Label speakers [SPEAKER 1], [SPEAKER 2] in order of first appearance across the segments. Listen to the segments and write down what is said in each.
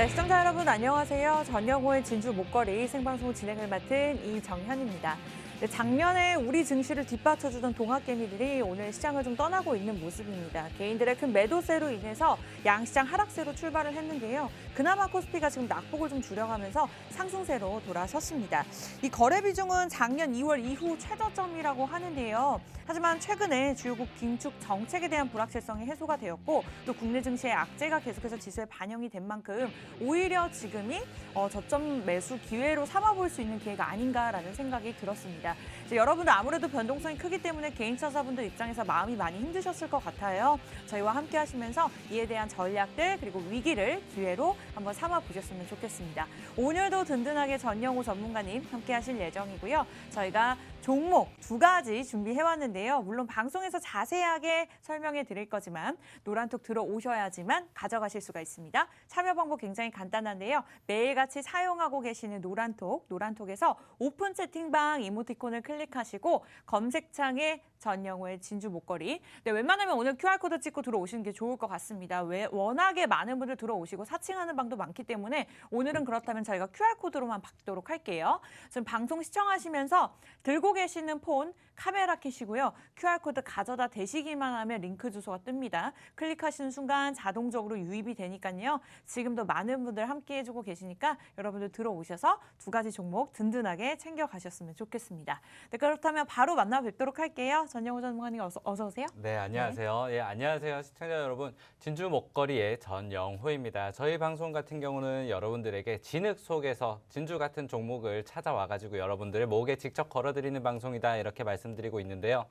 [SPEAKER 1] 네, 시청자 여러분 안녕하세요. 전영호의 진주 목걸이 생방송 진행을 맡은 이정현입니다. 네, 작년에 우리 증시를 뒷받쳐주던 동학개미들이 오늘 시장을 좀 떠나고 있는 모습입니다. 개인들의 큰 매도세로 인해서 양시장 하락세로 출발을 했는데요. 그나마 코스피가 지금 낙폭을 좀 줄여가면서 상승세로 돌아섰습니다. 이 거래 비중은 작년 2월 이후 최저점이라고 하는데요. 하지만 최근에 주요국 긴축 정책에 대한 불확실성이 해소가 되었고 또 국내 증시의 악재가 계속해서 지수에 반영이 된 만큼 오히려 지금이 저점 매수 기회로 삼아볼 수 있는 기회가 아닌가라는 생각이 들었습니다. 이제 여러분들 아무래도 변동성이 크기 때문에 개인 투자자분들 입장에서 마음이 많이 힘드셨을 것 같아요. 저희와 함께 하시면서 이에 대한 전략들 그리고 위기를 기회로 한번 삼아보셨으면 좋겠습니다. 오늘도 든든하게 전영호 전문가님 함께 하실 예정이고요. 저희가 종목 2가지 준비해왔는데요. 물론 방송에서 자세하게 설명해 드릴 거지만 노란톡 들어오셔야지만 가져가실 수가 있습니다. 참여 방법 굉장히 간단한데요. 매일같이 사용하고 계시는 노란톡에서 오픈 채팅방 이모티콘을 클릭하시고 검색창에 전영호의 진주 목걸이. 네, 웬만하면 오늘 QR코드 찍고 들어오시는 게 좋을 것 같습니다. 워낙에 많은 분들 들어오시고 사칭하는 방도 많기 때문에 오늘은 그렇다면 저희가 QR코드로만 받도록 할게요. 지금 방송 시청하시면서 들고 계시는 폰 카메라 켜시고요. QR코드 가져다 대시기만 하면 링크 주소가 뜹니다. 클릭하시는 순간 자동적으로 유입이 되니까요. 지금도 많은 분들 함께 해주고 계시니까 여러분들 들어오셔서 2가지 종목 든든하게 챙겨가셨으면 좋겠습니다. 네, 그렇다면 바로 만나 뵙도록 할게요. 전영호 전문가님 어서 오세요.
[SPEAKER 2] 네, 안녕하세요. 네. 예, 안녕하세요. 시청자 여러분. 진주 목걸이의 전영호입니다. 저희 방송 같은 경우는 여러분들에게 진흙 속에서 진주 같은 종목을 찾아와가지고 여러분들의 목에 직접 걸어드리는 방송이다 이렇게 말씀드리고 있는데요.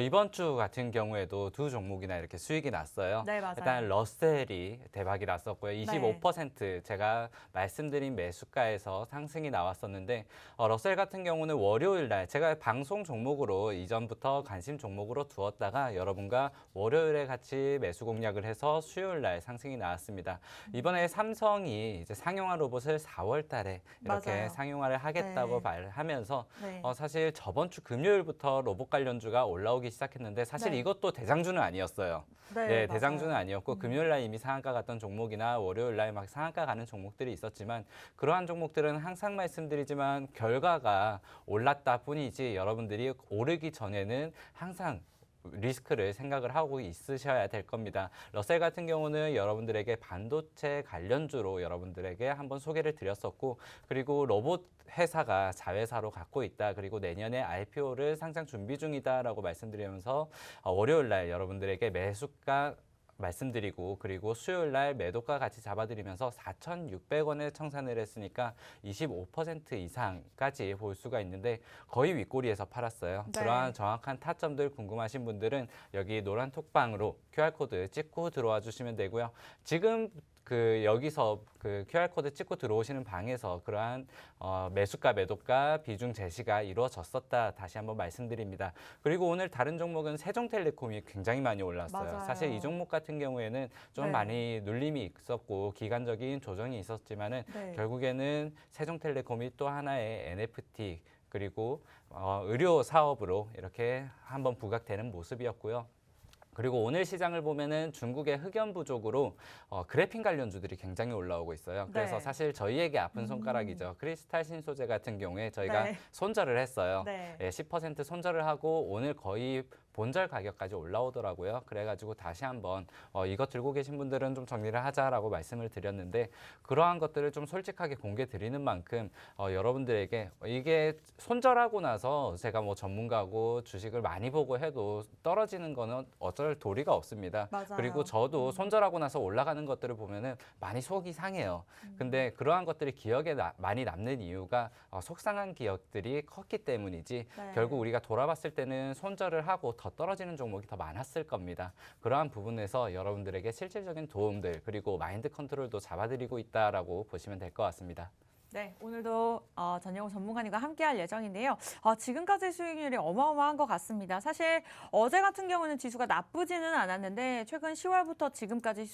[SPEAKER 2] 이번 주 같은 경우에도 2 종목이나 이렇게 수익이 났어요.
[SPEAKER 1] 네, 맞아요.
[SPEAKER 2] 일단 러셀이 대박이 났었고요. 25% 제가 말씀드린 매수가에서 상승이 나왔었는데 러셀 같은 경우는 월요일 날 제가 방송 종목으로 이전부터 관심 종목으로 두었다가 여러분과 월요일에 같이 매수 공략을 해서 수요일 날 상승이 나왔습니다. 이번에 삼성이 이제 상용화 로봇을 4월 달에 이렇게
[SPEAKER 1] 맞아요.
[SPEAKER 2] 상용화를 하겠다고
[SPEAKER 1] 네.
[SPEAKER 2] 말하면서
[SPEAKER 1] 네.
[SPEAKER 2] 사실 저번 주 금요일부터 로봇 관련주가 올라오기 시작했는데 사실
[SPEAKER 1] 네.
[SPEAKER 2] 이것도 대장주는 아니었어요.
[SPEAKER 1] 네,
[SPEAKER 2] 네,
[SPEAKER 1] 맞아요.
[SPEAKER 2] 대장주는 아니었고 금요일 날 이미 상한가 갔던 종목이나 월요일 날 막 상한가 가는 종목들이 있었지만 그러한 종목들은 항상 말씀드리지만 결과가 올랐다 뿐이지 여러분들이 오르기 전에는 항상 리스크를 생각을 하고 있으셔야 될 겁니다. 러셀 같은 경우는 여러분들에게 반도체 관련주로 여러분들에게 한번 소개를 드렸었고 그리고 로봇 회사가 자회사로 갖고 있다. 그리고 내년에 IPO를 상장 준비 중이다라고 말씀드리면서 월요일 날 여러분들에게 매수가 말씀드리고 그리고 수요일 날 매도가 같이 잡아드리면서 4,600원에 청산을 했으니까 25% 이상까지 볼 수가 있는데 거의 윗꼬리에서 팔았어요.
[SPEAKER 1] 네.
[SPEAKER 2] 그러한 정확한 타점들 궁금하신 분들은 여기 노란 톡방으로 QR코드 찍고 들어와 주시면 되고요. 지금 여기서 QR코드 찍고 들어오시는 방에서 그러한 매수가, 매도가, 비중 제시가 이루어졌었다. 다시 한번 말씀드립니다. 그리고 오늘 다른 종목은 세종텔레콤이 굉장히 많이 올랐어요.
[SPEAKER 1] 맞아요.
[SPEAKER 2] 사실 이 종목 같은 경우에는 좀
[SPEAKER 1] 네.
[SPEAKER 2] 많이 눌림이 있었고 기간적인 조정이 있었지만은
[SPEAKER 1] 네.
[SPEAKER 2] 결국에는 세종텔레콤이 또 하나의 NFT 그리고 의료 사업으로 이렇게 한번 부각되는 모습이었고요. 그리고 오늘 시장을 보면은 중국의 흑연 부족으로 그래핀 관련주들이 굉장히 올라오고 있어요. 그래서
[SPEAKER 1] 네.
[SPEAKER 2] 사실 저희에게 아픈 손가락이죠. 크리스탈 신소재 같은 경우에 저희가
[SPEAKER 1] 네.
[SPEAKER 2] 손절을 했어요.
[SPEAKER 1] 네.
[SPEAKER 2] 10% 손절을 하고 오늘 거의 본절 가격까지 올라오더라고요. 그래가지고 다시 한번 이거 들고 계신 분들은 좀 정리를 하자라고 말씀을 드렸는데 그러한 것들을 좀 솔직하게 공개 드리는 만큼 여러분들에게 이게 손절하고 나서 제가 뭐 전문가고 주식을 많이 보고 해도 떨어지는 거는 어쩔 도리가 없습니다.
[SPEAKER 1] 맞아요.
[SPEAKER 2] 그리고 저도 손절하고 나서 올라가는 것들을 보면은 많이 속이 상해요. 근데 그러한 것들이 기억에 많이 남는 이유가 속상한 기억들이 컸기 때문이지
[SPEAKER 1] 네.
[SPEAKER 2] 결국 우리가 돌아봤을 때는 손절을 하고 더 떨어지는 종목이 더 많았을 겁니다. 그러한 부분에서 여러분들에게 실질적인 도움들 그리고 마인드 컨트롤도 잡아드리고 있다라고 보시면 될 것 같습니다.
[SPEAKER 1] 네, 오늘도 전영호 전문가님과 함께할 예정인데요. 지금까지 수익률이 어마어마한 것 같습니다. 사실 어제 같은 경우는 지수가 나쁘지는 않았는데 최근 10월부터 지금까지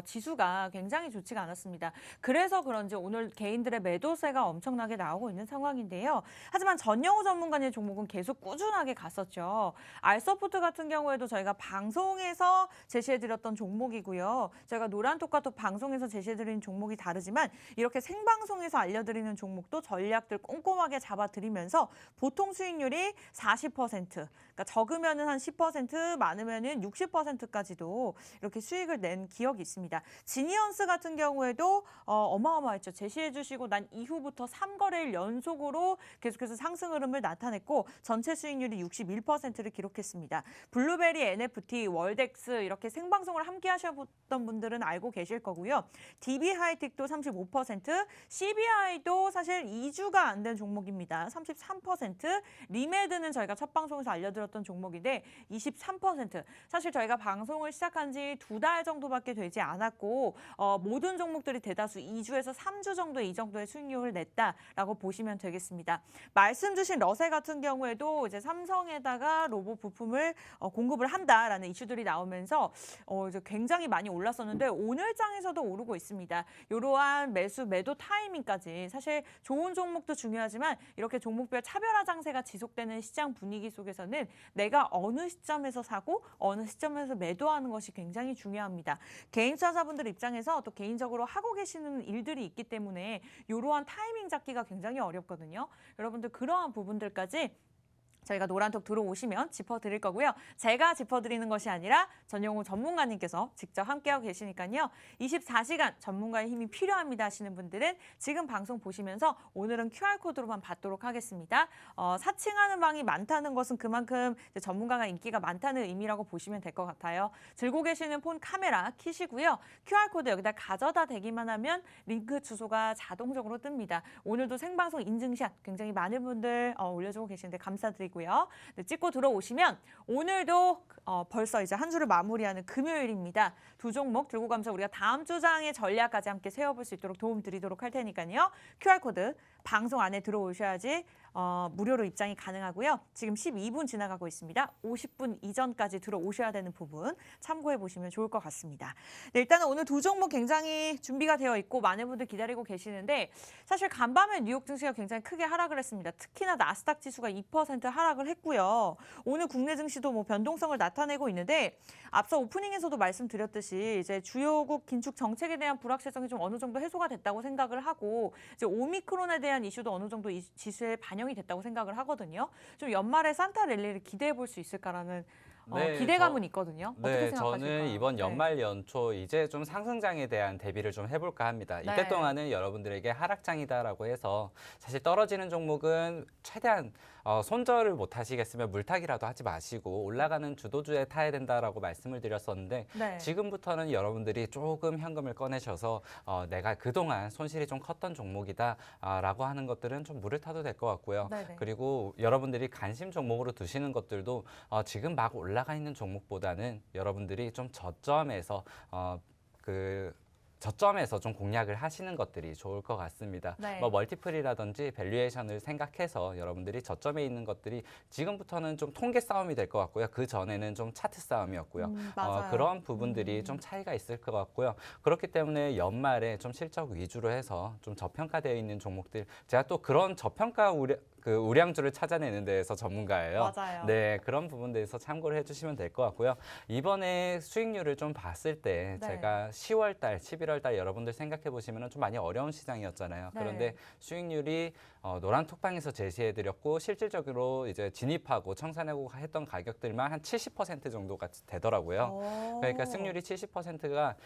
[SPEAKER 1] 지수가 굉장히 좋지가 않았습니다. 그래서 그런지 오늘 개인들의 매도세가 엄청나게 나오고 있는 상황인데요. 하지만 전영호 전문가님 종목은 계속 꾸준하게 갔었죠. 알서포트 같은 경우에도 저희가 방송에서 제시해드렸던 종목이고요. 저희가 노란톡과 방송에서 제시해드린 종목이 다르지만 이렇게 생방송에서 알려드리는 종목도 전략들 꼼꼼하게 잡아드리면서 보통 수익률이 40%, 그러니까 적으면은 한 10%, 많으면은 60%까지도 이렇게 수익을 낸 기억이 있습니다. 지니언스 같은 경우에도 어마어마했죠. 제시해주시고 난 이후부터 3거래일 연속으로 계속해서 상승 흐름을 나타냈고 전체 수익률이 61%를 기록했습니다. 블루베리 NFT, 월덱스 이렇게 생방송을 함께 하셨던 분들은 알고 계실 거고요. DB 하이텍도 35%, CBI도 사실 2주가 안 된 종목입니다. 33%, 리메드는 저희가 첫 방송에서 알려드렸던 종목인데 23%. 사실 저희가 방송을 시작한 지 2달 정도밖에 되지 않았고 모든 종목들이 대다수 2주에서 3주 정도 이 정도의 수익률을 냈다라고 보시면 되겠습니다. 말씀 주신 러셀 같은 경우에도 이제 삼성에다가 로봇 부품을 공급을 한다라는 이슈들이 나오면서 이제 굉장히 많이 올랐었는데 오늘 장에서도 오르고 있습니다. 이러한 매도 타이밍까지 사실 좋은 종목도 중요하지만 이렇게 종목별 차별화 장세가 지속되는 시장 분위기 속에서는 내가 어느 시점에서 사고 어느 시점에서 매도하는 것이 굉장히 중요합니다. 개인 투자자분들 입장에서 또 개인적으로 하고 계시는 일들이 있기 때문에 이러한 타이밍 잡기가 굉장히 어렵거든요. 여러분들 그러한 부분들까지 저희가 노란톡 들어오시면 짚어드릴 거고요. 제가 짚어드리는 것이 아니라 전영호 전문가님께서 직접 함께하고 계시니까요. 24시간 전문가의 힘이 필요합니다 하시는 분들은 지금 방송 보시면서 오늘은 QR코드로만 받도록 하겠습니다. 사칭하는 방이 많다는 것은 그만큼 이제 전문가가 인기가 많다는 의미라고 보시면 될 것 같아요. 들고 계시는 폰 카메라 켜시고요. QR코드 여기다 가져다 대기만 하면 링크 주소가 자동적으로 뜹니다. 오늘도 생방송 인증샷 굉장히 많은 분들 올려주고 계시는데 감사드리고 네, 찍고 들어오시면 오늘도 벌써 이제 한 주를 마무리하는 금요일입니다. 두 종목 들고 가면서 우리가 다음 주장의 전략까지 함께 세워볼 수 있도록 도움 드리도록 할 테니까요. QR코드 방송 안에 들어오셔야지 무료로 입장이 가능하고요. 지금 12분 지나가고 있습니다. 50분 이전까지 들어오셔야 되는 부분 참고해 보시면 좋을 것 같습니다. 네, 일단은 오늘 두 종목 굉장히 준비가 되어 있고 많은 분들 기다리고 계시는데 사실 간밤에 뉴욕 증시가 굉장히 크게 하락을 했습니다. 특히나 나스닥 지수가 2% 하락을 했고요. 오늘 국내 증시도 뭐 변동성을 나타내고 있는데 앞서 오프닝에서도 말씀드렸듯이 이제 주요국 긴축 정책에 대한 불확실성이 좀 어느 정도 해소가 됐다고 생각을 하고 이제 오미크론에 대한 이슈도 어느 정도 이 지수에 반영이 됐다고 생각을 하거든요. 좀 연말에 산타 랠리를 기대해 볼 수 있을까라는 기대감은 있거든요. 어떻게 생각하실까요?
[SPEAKER 2] 저는 이번 연말 연초 이제 좀 상승장에 대한 대비를 좀 해볼까 합니다. 이때
[SPEAKER 1] 네.
[SPEAKER 2] 동안은 여러분들에게 하락장이다라고 해서 사실 떨어지는 종목은 최대한 손절을 못 하시겠으면 물타기라도 하지 마시고 올라가는 주도주에 타야 된다라고 말씀을 드렸었는데
[SPEAKER 1] 네.
[SPEAKER 2] 지금부터는 여러분들이 조금 현금을 꺼내셔서 내가 그동안 손실이 좀 컸던 종목이다라고 하는 것들은 좀 물을 타도 될 것 같고요.
[SPEAKER 1] 네네.
[SPEAKER 2] 그리고 여러분들이 관심 종목으로 두시는 것들도 지금 막 올라가 있는 종목보다는 여러분들이 좀 저점에서 저점에서 좀 공략을 하시는 것들이 좋을 것 같습니다.
[SPEAKER 1] 네.
[SPEAKER 2] 뭐 멀티플이라든지 밸류에이션을 생각해서 여러분들이 저점에 있는 것들이 지금부터는 좀 통계 싸움이 될 것 같고요. 그 전에는 좀 차트 싸움이었고요.
[SPEAKER 1] 맞아요.
[SPEAKER 2] 그런 부분들이 좀 차이가 있을 것 같고요. 그렇기 때문에 연말에 좀 실적 위주로 해서 좀 저평가되어 있는 종목들, 제가 또 그런 저평가 우량주를 찾아내는 데에서 전문가예요.
[SPEAKER 1] 맞아요.
[SPEAKER 2] 네, 그런 부분들에서 참고를 해주시면 될 것 같고요. 이번에 수익률을 좀 봤을 때
[SPEAKER 1] 네.
[SPEAKER 2] 제가 10월 달, 11월 달 여러분들 생각해 보시면 좀 많이 어려운 시장이었잖아요.
[SPEAKER 1] 네.
[SPEAKER 2] 그런데 수익률이 노란 톡방에서 제시해드렸고 실질적으로 이제 진입하고 청산하고 했던 가격들만 한 70% 정도가 되더라고요. 그러니까 승률이 70%가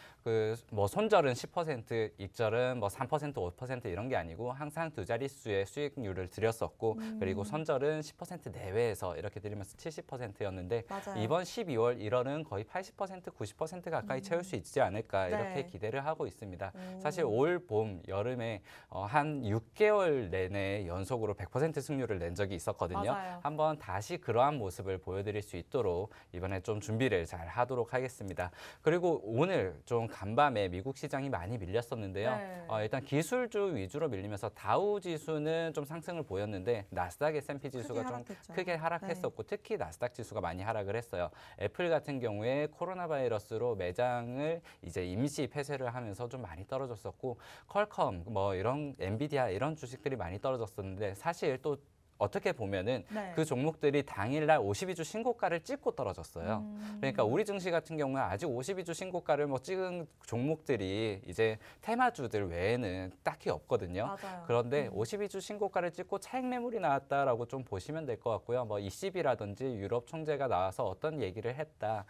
[SPEAKER 2] 뭐 손절은 10%, 익절은 뭐 3%, 5% 이런 게 아니고 항상 두 자릿수의 수익률을 드렸었고 그리고 선절은 10% 내외에서 이렇게 드리면서 70%였는데
[SPEAKER 1] 맞아요.
[SPEAKER 2] 이번 12월 1월은 거의 80%, 90% 가까이 채울 수 있지 않을까
[SPEAKER 1] 네.
[SPEAKER 2] 이렇게 기대를 하고 있습니다. 사실 올 봄, 여름에 한 6개월 내내 전에 연속으로 100% 승률을 낸 적이 있었거든요.
[SPEAKER 1] 맞아요.
[SPEAKER 2] 한번 다시 그러한 모습을 보여드릴 수 있도록 이번에 좀 준비를 잘 하도록 하겠습니다. 그리고 오늘 좀 간밤에 미국 시장이 많이 밀렸었는데요.
[SPEAKER 1] 네.
[SPEAKER 2] 일단 기술주 위주로 밀리면서 다우 지수는 좀 상승을 보였는데 나스닥 S&P 지수가 좀
[SPEAKER 1] 하락했죠.
[SPEAKER 2] 크게 하락했었고 특히 나스닥 지수가 많이 하락을 했어요. 애플 같은 경우에 코로나 바이러스로 매장을 이제 임시 폐쇄를 하면서 좀 많이 떨어졌었고 퀄컴 뭐 이런 엔비디아 이런 주식들이 많이 떨어졌었는데 사실 또 어떻게 보면은
[SPEAKER 1] 네.
[SPEAKER 2] 그 종목들이 당일날 52주 신고가를 찍고 떨어졌어요. 그러니까 우리 증시 같은 경우는 아직 52주 신고가를 뭐 찍은 종목들이 이제 테마주들 외에는 딱히 없거든요.
[SPEAKER 1] 맞아요.
[SPEAKER 2] 그런데 52주 신고가를 찍고 차익 매물이 나왔다라고 좀 보시면 될 것 같고요. 뭐 ECB라든지 유럽 총재가 나와서 어떤 얘기를 했다.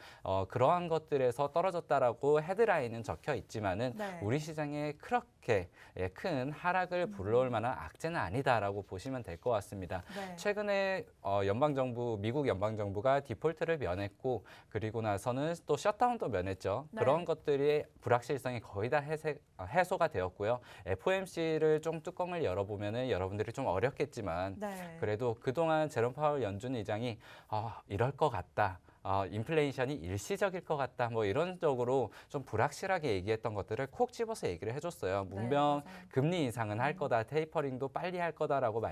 [SPEAKER 2] 그러한 것들에서 떨어졌다라고 헤드라인은 적혀 있지만은
[SPEAKER 1] 네.
[SPEAKER 2] 우리 시장에 그렇게 큰 하락을 불러올 만한 악재는 아니다라고 보시면 될 것 같습니다.
[SPEAKER 1] 네.
[SPEAKER 2] 최근에 미국 연방정부가 디폴트를 면했고 그리고 나서는 또 셧다운도 면했죠.
[SPEAKER 1] 네.
[SPEAKER 2] 그런 것들이 불확실성이 거의 다 해소가 되었고요. FOMC를 좀 뚜껑을 열어보면은 여러분들이 좀 어렵겠지만
[SPEAKER 1] 네.
[SPEAKER 2] 그래도 그동안 제롬 파월 연준 의장이 이럴 것 같다. 인플레이션이 일시적일 것 같다. 뭐 이런 쪽으로 좀 불확실하게 얘기했던 것들을 콕 집어서 얘기를 해줬어요. 문명
[SPEAKER 1] 맞아요.
[SPEAKER 2] 금리 인상은 할 거다. 테이퍼링도 빨리 할 거다라고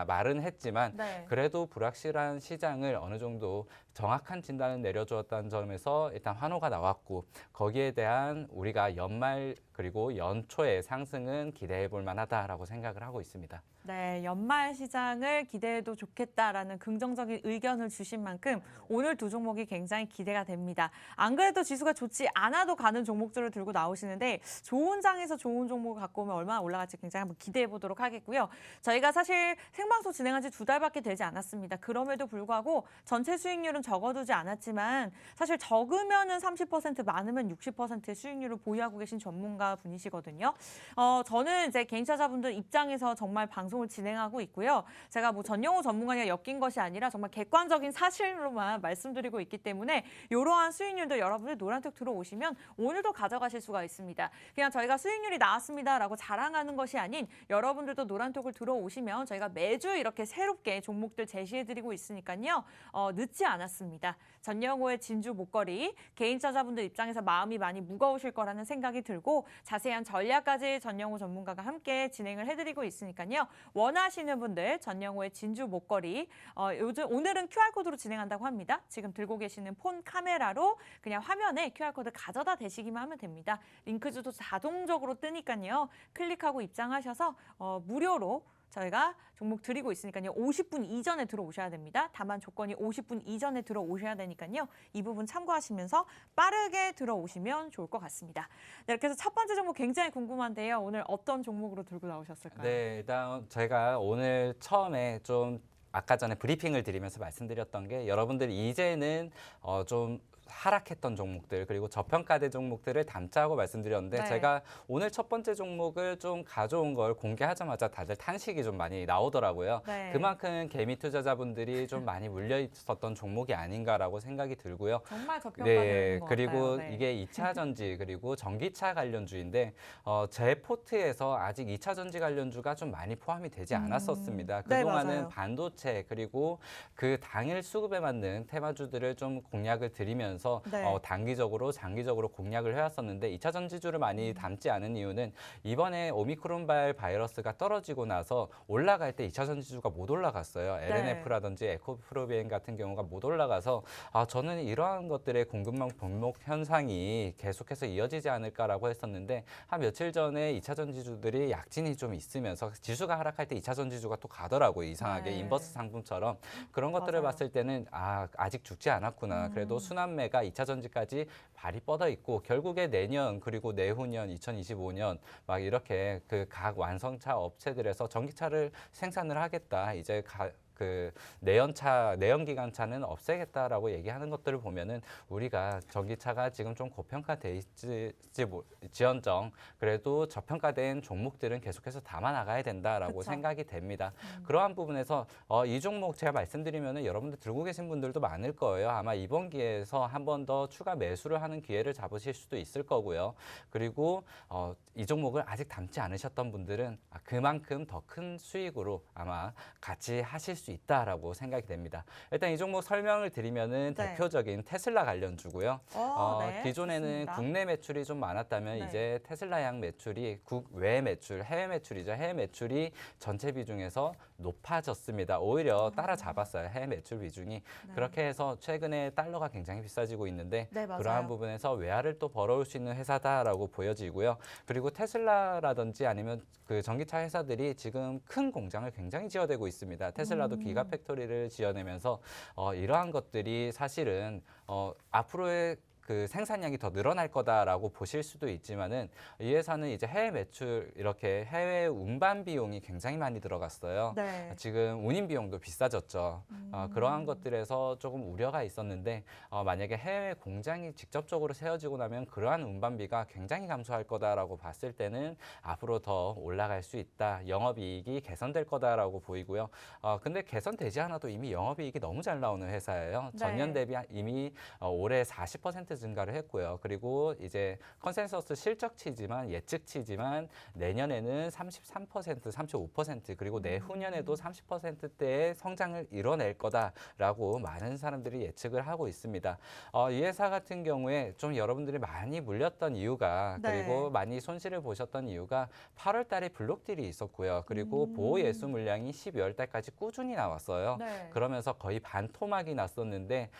[SPEAKER 2] 말은 했지만
[SPEAKER 1] 네.
[SPEAKER 2] 그래도 불확실한 시장을 어느 정도 정확한 진단을 내려주었다는 점에서 일단 환호가 나왔고 거기에 대한 우리가 연말 그리고 연초의 상승은 기대해 볼 만하다라고 생각을 하고 있습니다.
[SPEAKER 1] 네, 연말 시장을 기대해도 좋겠다라는 긍정적인 의견을 주신 만큼 오늘 두 종목이 굉장히 기대가 됩니다. 안 그래도 지수가 좋지 않아도 가는 종목들을 들고 나오시는데 좋은 장에서 좋은 종목을 갖고 오면 얼마나 올라갈지 굉장히 한번 기대해 보도록 하겠고요. 저희가 사실 생방송 진행한 지 2달밖에 되지 않았습니다. 그럼에도 불구하고 전체 수익률은 적어두지 않았지만 사실 적으면은 30% 많으면 60%의 수익률을 보유하고 계신 전문가 분이시거든요. 저는 이제 개인 투자자분들 입장에서 정말 방송을 진행하고 있고요. 제가 뭐 전영호 전문가가 엮인 것이 아니라 정말 객관적인 사실로만 말씀드리고 있기 때문에 이러한 수익률도 여러분들 노란톡 들어오시면 오늘도 가져가실 수가 있습니다. 그냥 저희가 수익률이 나왔습니다라고 자랑하는 것이 아닌 여러분들도 노란톡을 들어오시면 저희가 매주 이렇게 새롭게 종목들 제시해드리고 있으니까요. 늦지 않았습니다. 전영호의 진주 목걸이 개인 투자자분들 입장에서 마음이 많이 무거우실 거라는 생각이 들고 자세한 전략까지 전영호 전문가가 함께 진행을 해드리고 있으니까요. 원하시는 분들 전영호의 진주 목걸이 오늘은 QR코드로 진행한다고 합니다. 지금 들고 계시는 폰 카메라로 그냥 화면에 QR코드 가져다 대시기만 하면 됩니다. 링크주도 자동적으로 뜨니까요. 클릭하고 입장하셔서 무료로 저희가 종목 드리고 있으니까요. 50분 이전에 들어오셔야 됩니다. 다만 조건이 50분 이전에 들어오셔야 되니까요. 이 부분 참고하시면서 빠르게 들어오시면 좋을 것 같습니다. 네, 이렇게 해서 첫 번째 종목 굉장히 궁금한데요. 오늘 어떤 종목으로 들고 나오셨을까요?
[SPEAKER 2] 네, 일단 제가 오늘 처음에 좀 아까 전에 브리핑을 드리면서 말씀드렸던 게 여러분들이 이제는 좀 하락했던 종목들 그리고 저평가된 종목들을 담자고 말씀드렸는데
[SPEAKER 1] 네.
[SPEAKER 2] 제가 오늘 첫 번째 종목을 좀 가져온 걸 공개하자마자 다들 탄식이 좀 많이 나오더라고요.
[SPEAKER 1] 네.
[SPEAKER 2] 그만큼 개미 투자자분들이 좀 많이 물려 있었던 종목이 아닌가라고 생각이 들고요.
[SPEAKER 1] 정말 저평가되는 것
[SPEAKER 2] 그리고
[SPEAKER 1] 같아요. 네.
[SPEAKER 2] 이게 2차 전지 그리고 전기차 관련주인데 제 포트에서 아직 2차 전지 관련주가 좀 많이 포함이 되지 않았었습니다.
[SPEAKER 1] 네,
[SPEAKER 2] 그동안은
[SPEAKER 1] 맞아요.
[SPEAKER 2] 반도체 그리고 그 당일 수급에 맞는 테마주들을 좀 공략을 드리면서
[SPEAKER 1] 네.
[SPEAKER 2] 단기적으로 장기적으로 공략을 해왔었는데 2차 전지주를 많이 담지 않은 이유는 이번에 오미크론발 바이러스가 떨어지고 나서 올라갈 때 2차 전지주가 못 올라갔어요.
[SPEAKER 1] 네.
[SPEAKER 2] LNF라든지 에코프로비엔 같은 경우가 못 올라가서 저는 이러한 것들의 공급망 병목 현상이 계속해서 이어지지 않을까라고 했었는데 한 며칠 전에 2차 전지주들이 약진이 좀 있으면서 지수가 하락할 때 2차 전지주가 또 가더라고요. 이상하게
[SPEAKER 1] 네.
[SPEAKER 2] 인버스 상품처럼 그런 것들을
[SPEAKER 1] 맞아요.
[SPEAKER 2] 봤을 때는 아직 죽지 않았구나. 그래도 순환매가 2차 전지까지 발이 뻗어 있고 결국에 내년 그리고 내후년 2025년 막 이렇게 그 각 완성차 업체들에서 전기차를 생산을 하겠다. 이제 그 내연기관차는 없애겠다라고 얘기하는 것들을 보면은 우리가 전기차가 지금 좀 고평가돼 있지언정 그래도 저평가된 종목들은 계속해서 담아 나가야 된다라고
[SPEAKER 1] 그쵸.
[SPEAKER 2] 생각이 됩니다. 그러한 부분에서 이 종목 제가 말씀드리면은 여러분들 들고 계신 분들도 많을 거예요. 아마 이번 기회에서 한 번 더 추가 매수를 하는 기회를 잡으실 수도 있을 거고요. 그리고 이 종목을 아직 담지 않으셨던 분들은 그만큼 더 큰 수익으로 아마 같이 하실 수 있다라고 생각이 됩니다. 일단 이 종목 설명을 드리면은
[SPEAKER 1] 네.
[SPEAKER 2] 대표적인 테슬라 관련주고요.
[SPEAKER 1] 네,
[SPEAKER 2] 기존에는
[SPEAKER 1] 좋습니다.
[SPEAKER 2] 국내 매출이 좀 많았다면
[SPEAKER 1] 네.
[SPEAKER 2] 이제 테슬라양 매출이 국외 매출, 해외 매출이죠. 해외 매출이 전체 비중에서 높아졌습니다. 오히려 따라잡았어요. 해외 매출 비중이.
[SPEAKER 1] 네.
[SPEAKER 2] 그렇게 해서 최근에 달러가 굉장히 비싸지고 있는데
[SPEAKER 1] 네, 맞아요.
[SPEAKER 2] 그러한 부분에서 외화를 또 벌어올 수 있는 회사다라고 보여지고요. 그리고 테슬라라든지 아니면 그 전기차 회사들이 지금 큰 공장을 굉장히 지어내고 있습니다. 테슬라도 기가팩토리를 지어내면서 이러한 것들이 사실은 앞으로의 그 생산량이 더 늘어날 거다라고 보실 수도 있지만은 이 회사는 이제 해외 매출 이렇게 해외 운반 비용이 굉장히 많이 들어갔어요.
[SPEAKER 1] 네.
[SPEAKER 2] 지금 운임 비용도 비싸졌죠. 그러한 것들에서 조금 우려가 있었는데 만약에 해외 공장이 직접적으로 세워지고 나면 그러한 운반비가 굉장히 감소할 거다라고 봤을 때는 앞으로 더 올라갈 수 있다. 영업이익이 개선될 거다라고 보이고요. 근데 개선되지 않아도 이미 영업이익이 너무 잘 나오는 회사예요.
[SPEAKER 1] 네.
[SPEAKER 2] 전년 대비 이미 올해 40% 증가를 했고요. 그리고 이제 컨센서스 실적치지만 예측치지만 내년에는 33%, 35% 그리고 내후년에도 30%대의 성장을 이뤄낼 거다라고 많은 사람들이 예측을 하고 있습니다. 이 회사 같은 경우에 좀 여러분들이 많이 물렸던 이유가
[SPEAKER 1] 네.
[SPEAKER 2] 그리고 많이 손실을 보셨던 이유가 8월 달에 블록딜이 있었고요. 그리고 보호 예수 물량이 12월 달까지 꾸준히 나왔어요.
[SPEAKER 1] 네.
[SPEAKER 2] 그러면서 거의 반토막이 났었는데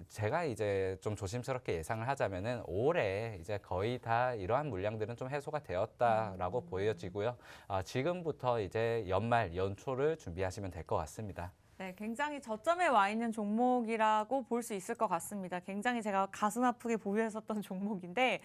[SPEAKER 2] 제가 이제 좀 조심스럽게 예상을 하자면은 올해 이제 거의 다 이러한 물량들은 좀 해소가 되었다라고 보여지고요. 지금부터 이제 연말 연초를 준비하시면 될 것 같습니다.
[SPEAKER 1] 네, 굉장히 저점에 와 있는 종목이라고 볼 수 있을 것 같습니다. 굉장히 제가 가슴 아프게 보유했었던 종목인데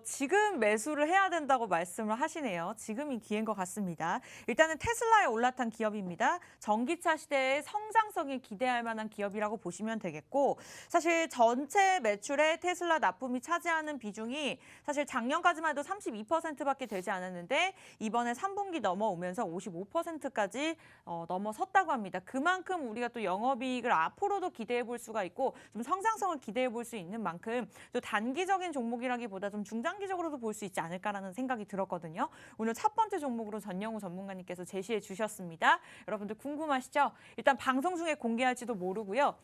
[SPEAKER 1] 지금 매수를 해야 된다고 말씀을 하시네요. 지금이 기회인 것 같습니다. 일단은 테슬라에 올라탄 기업입니다. 전기차 시대의 성장성이 기대할 만한 기업이라고 보시면 되겠고 사실 전체 매출에 테슬라 납품이 차지하는 비중이 사실 작년까지만 해도 32%밖에 되지 않았는데 이번에 3분기 넘어오면서 55%까지 넘어섰다고 합니다. 그만큼 우리가 또 영업이익을 앞으로도 기대해 볼 수가 있고 좀 성장성을 기대해 볼 수 있는 만큼 또 단기적인 종목이라기보다 좀 중장기적으로도 볼 수 있지 않을까라는 생각이 들었거든요. 오늘 첫 번째 종목으로 전영우 전문가님께서 제시해 주셨습니다. 여러분들 궁금하시죠? 일단 방송 중에 공개할지도 모르고요.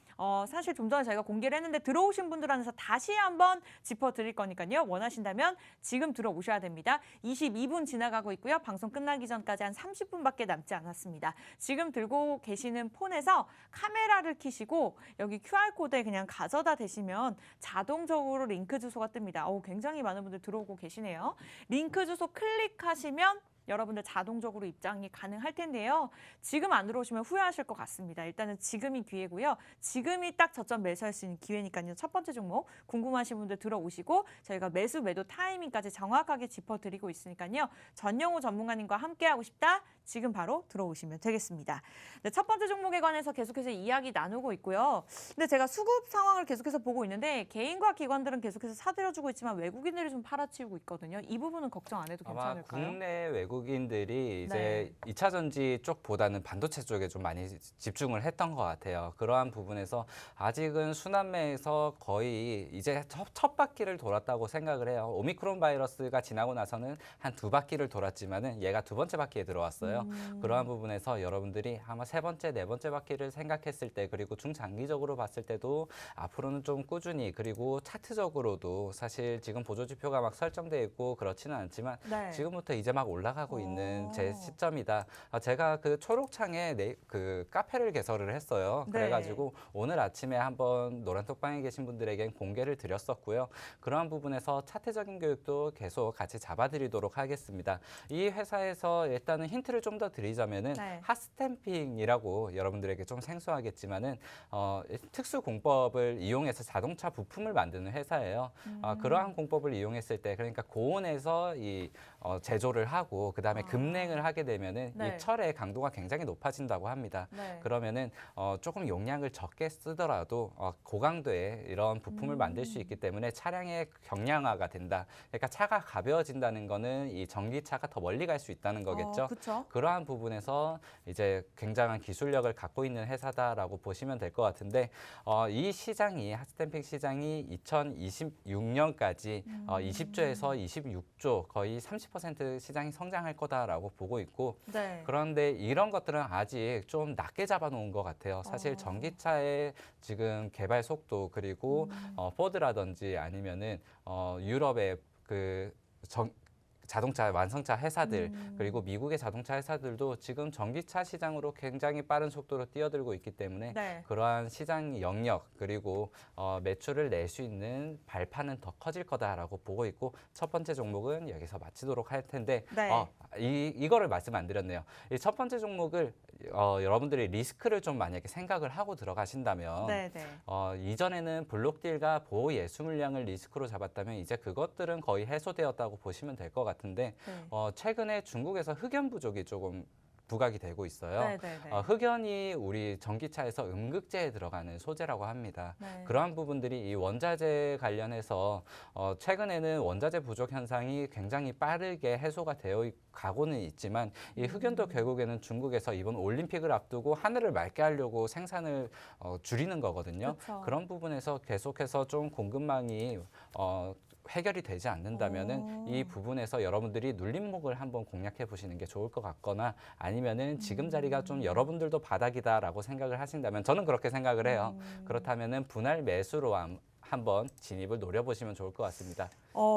[SPEAKER 1] 사실 좀 전에 저희가 공개를 했는데 들어오신 분들 안에서 다시 한번 짚어드릴 거니까요. 원하신다면 지금 들어오셔야 됩니다. 22분 지나가고 있고요. 방송 끝나기 전까지 한 30분밖에 남지 않았습니다. 지금 들고 계시는 폰에서 카메라를 켜시고 여기 QR코드에 그냥 가져다 대시면 자동적으로 링크 주소가 뜹니다. 굉장히 많은 분들 들어오고 계시네요. 링크 주소 클릭하시면 여러분들 자동적으로 입장이 가능할 텐데요. 지금 안 들어오시면 후회하실 것 같습니다. 일단은 지금이 기회고요. 지금이 딱 저점 매수할 수 있는 기회니까요. 첫 번째 종목 궁금하신 분들 들어오시고 저희가 매수 매도 타이밍까지 정확하게 짚어드리고 있으니까요. 전영우 전문가님과 함께하고 싶다? 지금 바로 들어오시면 되겠습니다. 네, 첫 번째 종목에 관해서 계속해서 이야기 나누고 있고요. 근데 제가 수급 상황을 계속해서 보고 있는데 개인과 기관들은 계속해서 사들여주고 있지만 외국인들이 좀 팔아치우고 있거든요. 이 부분은 걱정 안 해도
[SPEAKER 2] 아마
[SPEAKER 1] 괜찮을까요?
[SPEAKER 2] 국내 외국인들이 이제 2차 전지 쪽보다는 반도체 쪽에 좀 많이 집중을 했던 것 같아요. 그러한 부분에서 아직은 순환매에서 거의 이제 첫 바퀴를 돌았다고 생각을 해요. 오미크론 바이러스가 지나고 나서는 한 두 바퀴를 돌았지만은 얘가 두 번째 바퀴에 들어왔어요. 그러한 부분에서 여러분들이 아마 세 번째, 네 번째 바퀴를 생각했을 때 그리고 중장기적으로 봤을 때도 앞으로는 좀 꾸준히 그리고 차트적으로도 사실 지금 보조지표가 막 설정돼 있고 그렇지는 않지만
[SPEAKER 1] 네.
[SPEAKER 2] 지금부터 이제 막 올라가고 있는 제 시점이다. 제가 그 초록창에 그 카페를 개설을 했어요.
[SPEAKER 1] 네.
[SPEAKER 2] 그래가지고 오늘 아침에 한번 노란톡방에 계신 분들에겐 공개를 드렸었고요. 그러한 부분에서 차트적인 교육도 계속 같이 잡아드리도록 하겠습니다. 이 회사에서 일단은 힌트를 좀 더 드리자면은
[SPEAKER 1] 네.
[SPEAKER 2] 핫스탬핑이라고 여러분들에게 좀 생소하겠지만은 특수 공법을 이용해서 자동차 부품을 만드는 회사예요. 그러한 공법을 이용했을 때 그러니까 고온에서 이 제조를 하고 그다음에 급냉을 하게 되면은
[SPEAKER 1] 네.
[SPEAKER 2] 이 철의 강도가 굉장히 높아진다고 합니다.
[SPEAKER 1] 네.
[SPEAKER 2] 그러면은 조금 용량을 적게 쓰더라도 고강도의 이런 부품을 만들 수 있기 때문에 차량의 경량화가 된다. 그러니까 차가 가벼워진다는 거는 이 전기차가 더 멀리 갈 수 있다는 거겠죠.
[SPEAKER 1] 그렇죠.
[SPEAKER 2] 그러한 부분에서 이제 굉장한 기술력을 갖고 있는 회사다라고 보시면 될 것 같은데 이 시장이 핫스탬핑 시장이 2026년까지 20조에서 26조 거의 30% 시장이 성장할 거다라고 보고 있고
[SPEAKER 1] 네.
[SPEAKER 2] 그런데 이런 것들은 아직 좀 낮게 잡아놓은 것 같아요. 사실 전기차의 지금 개발 속도 그리고 포드라든지 아니면은 유럽의 자동차 완성차 회사들 그리고 미국의 자동차 회사들도 지금 전기차 시장으로 굉장히 빠른 속도로 뛰어들고 있기 때문에
[SPEAKER 1] 네.
[SPEAKER 2] 그러한 시장 영역 그리고 매출을 낼 수 있는 발판은 더 커질 거다라고 보고 있고 첫 번째 종목은 여기서 마치도록 할 텐데
[SPEAKER 1] 네.
[SPEAKER 2] 이거를 말씀 안 드렸네요. 이 첫 번째 종목을 여러분들이 리스크를 좀 만약에 생각을 하고 들어가신다면
[SPEAKER 1] 네, 네.
[SPEAKER 2] 이전에는 블록딜과 보호 예수 물량을 리스크로 잡았다면 이제 그것들은 거의 해소되었다고 보시면 될 것 같은데
[SPEAKER 1] 네.
[SPEAKER 2] 최근에 중국에서 흑연 부족이 조금 부각이 되고 있어요.
[SPEAKER 1] 네, 네, 네.
[SPEAKER 2] 흑연이 우리 전기차에서 음극재에 들어가는 소재라고 합니다.
[SPEAKER 1] 네.
[SPEAKER 2] 그러한 부분들이 이 원자재 관련해서 최근에는 원자재 부족 현상이 굉장히 빠르게 해소가 되어 가고는 있지만 이 흑연도 결국에는 중국에서 이번 올림픽을 앞두고 하늘을 맑게 하려고 생산을 줄이는 거거든요.
[SPEAKER 1] 그쵸.
[SPEAKER 2] 그런 부분에서 계속해서 좀 공급망이 해결이 되지 않는다면은 이 부분에서 여러분들이 눌림목을 한번 공략해 보시는 게 좋을 것 같거나 아니면은 지금 자리가 좀 여러분들도 바닥이다라고 생각을 하신다면 저는 그렇게 생각을 해요. 그렇다면은 분할 매수로 한번 진입을 노려보시면 좋을 것 같습니다.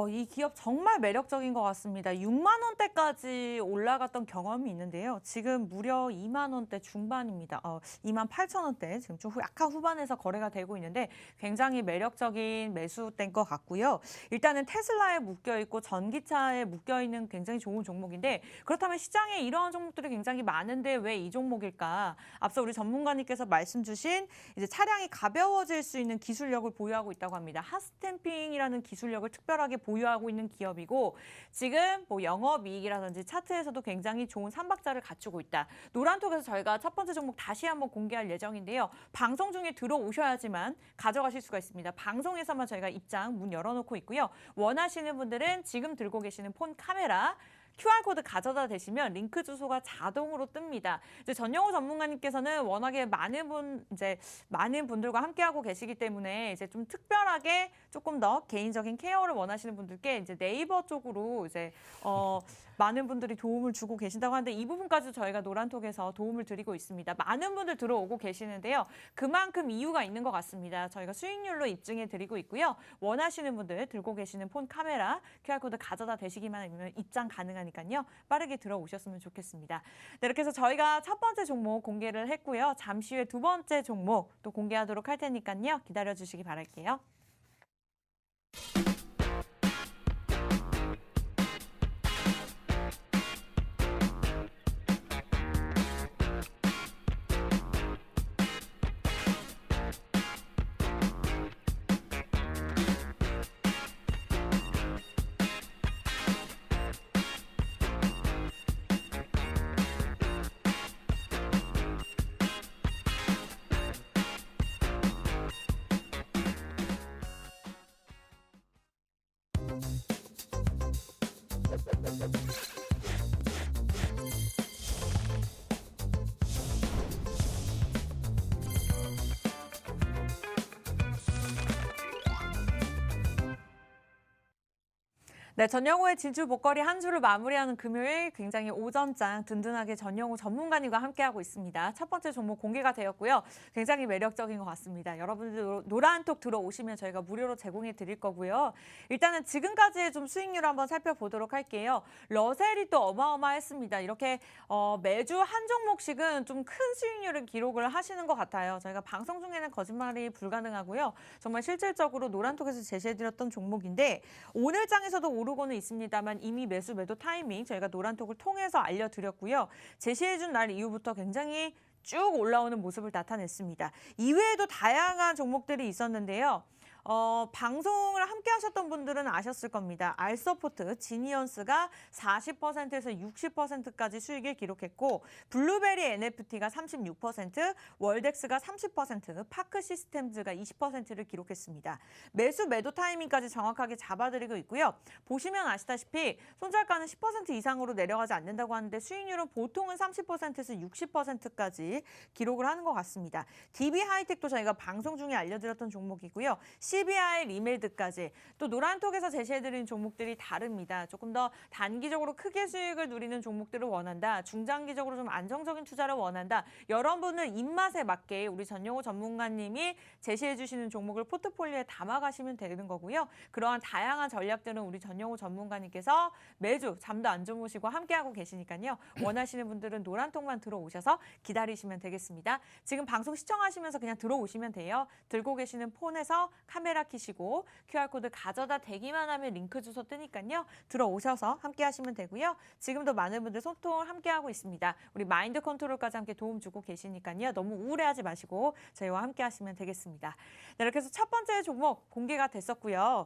[SPEAKER 1] 이 기업 정말 매력적인 것 같습니다. 6만 원대까지 올라갔던 경험이 있는데요. 지금 무려 2만 원대 중반입니다. 2만 8천 원대 지금 좀 약간 후반에서 거래가 되고 있는데 굉장히 매력적인 매수대인 것 같고요. 일단은 테슬라에 묶여 있고 전기차에 묶여 있는 굉장히 좋은 종목인데 그렇다면 시장에 이러한 종목들이 굉장히 많은데 왜 이 종목일까? 앞서 우리 전문가님께서 말씀 주신 이제 차량이 가벼워질 수 있는 기술력을 보유하고 있다고 합니다. 핫스탬핑이라는 기술력을 특별하게 보유하고 있는 기업이고 지금 뭐 영업이익이라든지 차트에서도 굉장히 좋은 삼박자를 갖추고 있다. 노란톡에서 저희가 첫 번째 종목 다시 한번 공개할 예정인데요. 방송 중에 들어오셔야지만 가져가실 수가 있습니다. 방송에서만 저희가 입장 문 열어놓고 있고요. 원하시는 분들은 지금 들고 계시는 폰 카메라 QR코드 가져다 대시면 링크 주소가 자동으로 뜹니다. 이제 전영호 전문가님께서는 워낙에 많은 분들과 함께하고 계시기 때문에 이제 좀 특별하게 조금 더 개인적인 케어를 원하시는 분들께 이제 네이버 쪽으로 이제 많은 분들이 도움을 주고 계신다고 하는데 이 부분까지도 저희가 노란톡에서 도움을 드리고 있습니다. 많은 분들 들어오고 계시는데요. 그만큼 이유가 있는 것 같습니다. 저희가 수익률로 입증해 드리고 있고요. 원하시는 분들 들고 계시는 폰 카메라 QR코드 가져다 대시기만 하면 입장 가능하니까요. 빠르게 들어오셨으면 좋겠습니다. 네, 이렇게 해서 저희가 첫 번째 종목 공개를 했고요. 잠시 후에 두 번째 종목 또 공개하도록 할 테니까요. 기다려주시기 바랄게요. 네, 전영호의 진출 목걸이 한 주를 마무리하는 금요일 굉장히 오전장 든든하게 전영호 전문가님과 함께하고 있습니다. 첫 번째 종목 공개가 되었고요. 굉장히 매력적인 것 같습니다. 여러분들 노란톡 들어오시면 저희가 무료로 제공해 드릴 거고요. 일단은 지금까지의 좀 수익률 한번 살펴보도록 할게요. 러셀이 또 어마어마했습니다. 이렇게 매주 한 종목씩은 좀 큰 수익률을 기록을 하시는 것 같아요. 저희가 방송 중에는 거짓말이 불가능하고요. 정말 실질적으로 노란톡에서 제시해드렸던 종목인데 오늘 장에서도 오르고는 있습니다만 이미 매수 매도 타이밍 저희가 노란톡을 통해서 알려드렸고요. 제시해준 날 이후부터 굉장히 쭉 올라오는 모습을 나타냈습니다. 이외에도 다양한 종목들이 있었는데요. 방송을 함께 하셨던 분들은 아셨을 겁니다. 알서포트, 지니언스가 40%에서 60%까지 수익을 기록했고 블루베리 NFT가 36%, 월덱스가 30%, 파크 시스템즈가 20%를 기록했습니다. 매수 매도 타이밍까지 정확하게 잡아드리고 있고요. 보시면 아시다시피 손절가는 10% 이상으로 내려가지 않는다고 하는데 수익률은 보통은 30%에서 60%까지 기록을 하는 것 같습니다. DB 하이텍도 저희가 방송 중에 알려드렸던 종목이고요. CBI 리메드까지 또 노란톡에서 제시해드린 종목들이 다릅니다. 조금 더 단기적으로 크게 수익을 누리는 종목들을 원한다. 중장기적으로 좀 안정적인 투자를 원한다. 여러분의 입맛에 맞게 우리 전용호 전문가님이 제시해주시는 종목을 포트폴리오에 담아가시면 되는 거고요. 그러한 다양한 전략들은 우리 전용호 전문가님께서 매주 잠도 안 주무시고 함께하고 계시니까요. 원하시는 분들은 노란톡만 들어오셔서 기다리시면 되겠습니다. 지금 방송 시청하시면서 그냥 들어오시면 돼요. 들고 계시는 폰에서 카메라 켜시고 QR코드 가져다 대기만 하면 링크 주소 뜨니까요. 들어오셔서 함께 하시면 되고요. 지금도 많은 분들 소통을 함께 하고 있습니다. 우리 마인드 컨트롤까지 함께 도움 주고 계시니까요. 너무 우울해하지 마시고 저희와 함께 하시면 되겠습니다. 네, 이렇게 해서 첫 번째 종목 공개가 됐었고요.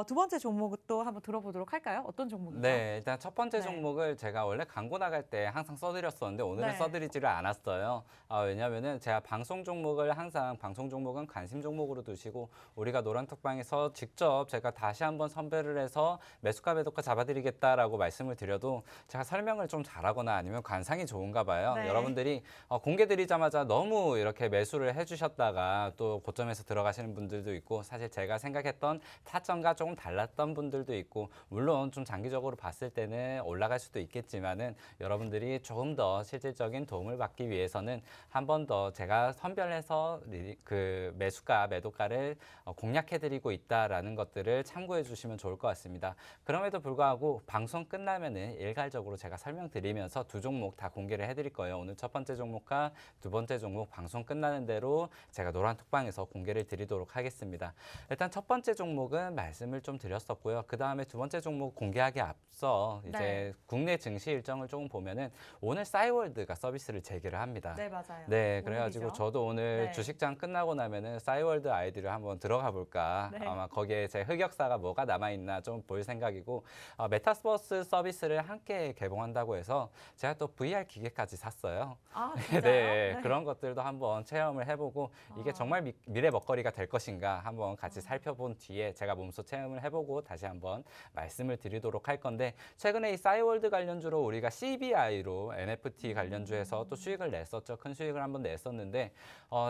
[SPEAKER 1] 두 번째 종목도 한번 들어보도록 할까요? 어떤 종목이죠?
[SPEAKER 2] 네, 일단 첫 번째
[SPEAKER 1] 네.
[SPEAKER 2] 종목을 제가 원래 광고 나갈 때 항상 써드렸었는데 오늘은
[SPEAKER 1] 네.
[SPEAKER 2] 써드리지를 않았어요. 왜냐하면은 제가 방송 종목을 항상 방송 종목은 관심 종목으로 두시고 우리가 노란톡방에서 직접 제가 다시 한번 선별을 해서 매수가 매도가 잡아드리겠다라고 말씀을 드려도 제가 설명을 좀 잘하거나 아니면 관상이 좋은가 봐요.
[SPEAKER 1] 네.
[SPEAKER 2] 여러분들이 공개드리자마자 너무 이렇게 매수를 해주셨다가 또 고점에서 들어가시는 분들도 있고 사실 제가 생각했던 타점과 조금 달랐던 분들도 있고 물론 좀 장기적으로 봤을 때는 올라갈 수도 있겠지만은 여러분들이 조금 더 실질적인 도움을 받기 위해서는 한 번 더 제가 선별해서 그 매수가 매도가를 공략해드리고 있다라는 것들을 참고해 주시면 좋을 것 같습니다. 그럼에도 불구하고 방송 끝나면은 일괄적으로 제가 설명드리면서 두 종목 다 공개를 해드릴 거예요. 오늘 첫 번째 종목과 두 번째 종목 방송 끝나는 대로 제가 노란톡방에서 공개를 드리도록 하겠습니다. 일단 첫 번째 종목은 말씀을 좀 드렸었고요. 그 다음에 두 번째 종목 공개하기 앞서 이제
[SPEAKER 1] 네.
[SPEAKER 2] 국내 증시 일정을 조금 보면은 오늘 싸이월드가 서비스를 재개를 합니다.
[SPEAKER 1] 네, 맞아요.
[SPEAKER 2] 네, 그래가지고
[SPEAKER 1] 오늘이죠.
[SPEAKER 2] 저도 오늘
[SPEAKER 1] 네.
[SPEAKER 2] 주식장 끝나고 나면은 싸이월드 아이디를 한번 들어가 볼까.
[SPEAKER 1] 네.
[SPEAKER 2] 아마 거기에 제 흑역사가 뭐가 남아있나 좀 볼 생각이고 메타버스 서비스를 함께 개봉한다고 해서 제가 또 VR 기계까지 샀어요.
[SPEAKER 1] 아, 진짜요?
[SPEAKER 2] 네, 그런 것들도 한번 체험을 해보고 이게
[SPEAKER 1] 아.
[SPEAKER 2] 정말 미래 먹거리가 될 것인가 한번 같이 살펴본 뒤에 제가 몸소 체험을 해보고 다시 한번 말씀을 드리도록 할 건데 최근에 이 싸이월드 관련주로 우리가 CBI로 NFT 관련주에서 또 수익을 냈었죠. 큰 수익을 한번 냈었는데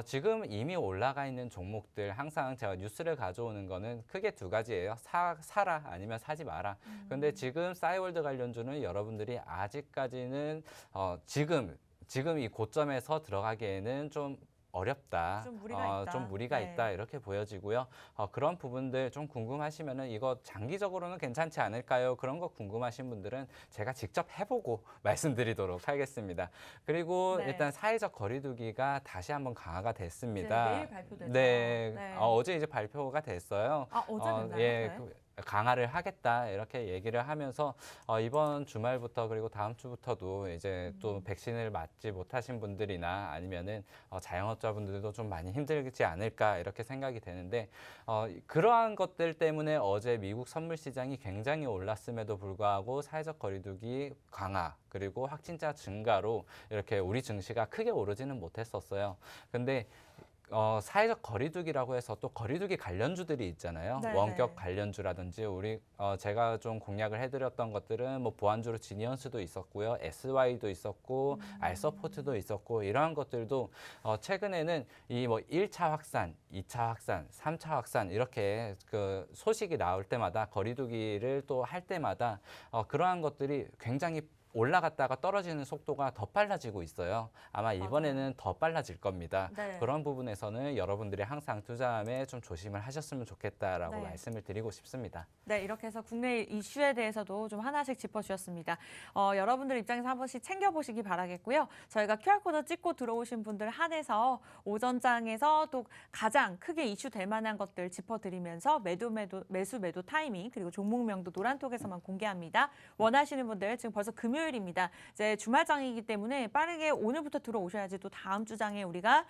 [SPEAKER 2] 지금 이미 올라가 있는 종목들 항상 제가 뉴스를 가져오는 거는 크게 두 가지예요. 사라 아니면 사지 마라. 근데 지금 싸이월드 관련주는 여러분들이 아직까지는 지금 이 고점에서 들어가기에는 좀 어렵다.
[SPEAKER 1] 좀 무리가 있다.
[SPEAKER 2] 좀 무리가
[SPEAKER 1] 네.
[SPEAKER 2] 있다. 이렇게 보여지고요. 그런 부분들 좀 궁금하시면은 이거 장기적으로는 괜찮지 않을까요? 그런 거 궁금하신 분들은 제가 직접 해보고 말씀드리도록 하겠습니다. 그리고
[SPEAKER 1] 네.
[SPEAKER 2] 일단 사회적 거리두기가 다시 한번 강화가
[SPEAKER 1] 이제
[SPEAKER 2] 됐습니다.
[SPEAKER 1] 내일 발표되죠.
[SPEAKER 2] 네,
[SPEAKER 1] 네.
[SPEAKER 2] 어제 이제 발표가 됐어요.
[SPEAKER 1] 아, 어제 됐나요?
[SPEAKER 2] 예,
[SPEAKER 1] 네.
[SPEAKER 2] 강화를 하겠다 이렇게 얘기를 하면서 이번 주말부터 그리고 다음 주부터도 이제 또 백신을 맞지 못하신 분들이나 아니면은 자영업자분들도 좀 많이 힘들지 않을까 이렇게 생각이 되는데 그러한 것들 때문에 어제 미국 선물 시장이 굉장히 올랐음에도 불구하고 사회적 거리두기 강화 그리고 확진자 증가로 이렇게 우리 증시가 크게 오르지는 못했었어요. 근데 사회적 거리두기라고 해서 또 거리두기 관련주들이 있잖아요.
[SPEAKER 1] 네,
[SPEAKER 2] 원격
[SPEAKER 1] 네.
[SPEAKER 2] 관련주라든지 우리 제가 좀 공략을 해드렸던 것들은 뭐 보안주로 지니언스도 있었고요, SY도 있었고, 알서포트도 있었고 이러한 것들도 최근에는 이 뭐 1차 확산, 2차 확산, 3차 확산 이렇게 그 소식이 나올 때마다 거리두기를 또 할 때마다 그러한 것들이 굉장히 올라갔다가 떨어지는 속도가 더 빨라지고 있어요. 아마 이번에는 더 빨라질 겁니다.
[SPEAKER 1] 네.
[SPEAKER 2] 그런 부분에서는 여러분들이 항상 투자함에 좀 조심을 하셨으면 좋겠다라고
[SPEAKER 1] 네.
[SPEAKER 2] 말씀을 드리고 싶습니다.
[SPEAKER 1] 네, 이렇게 해서 국내 이슈에 대해서도 좀 하나씩 짚어주셨습니다. 여러분들 입장에서 한 번씩 챙겨보시기 바라겠고요. 저희가 QR코드 찍고 들어오신 분들 한해서 오전장에서 또 가장 크게 이슈될 만한 것들 짚어드리면서 매수 매도 타이밍 그리고 종목명도 노란톡에서만 공개합니다. 원하시는 분들 지금 벌써 금요일 금요일입니다. 이제 주말장이기 때문에 빠르게 오늘부터 들어오셔야지 또 다음 주장에 우리가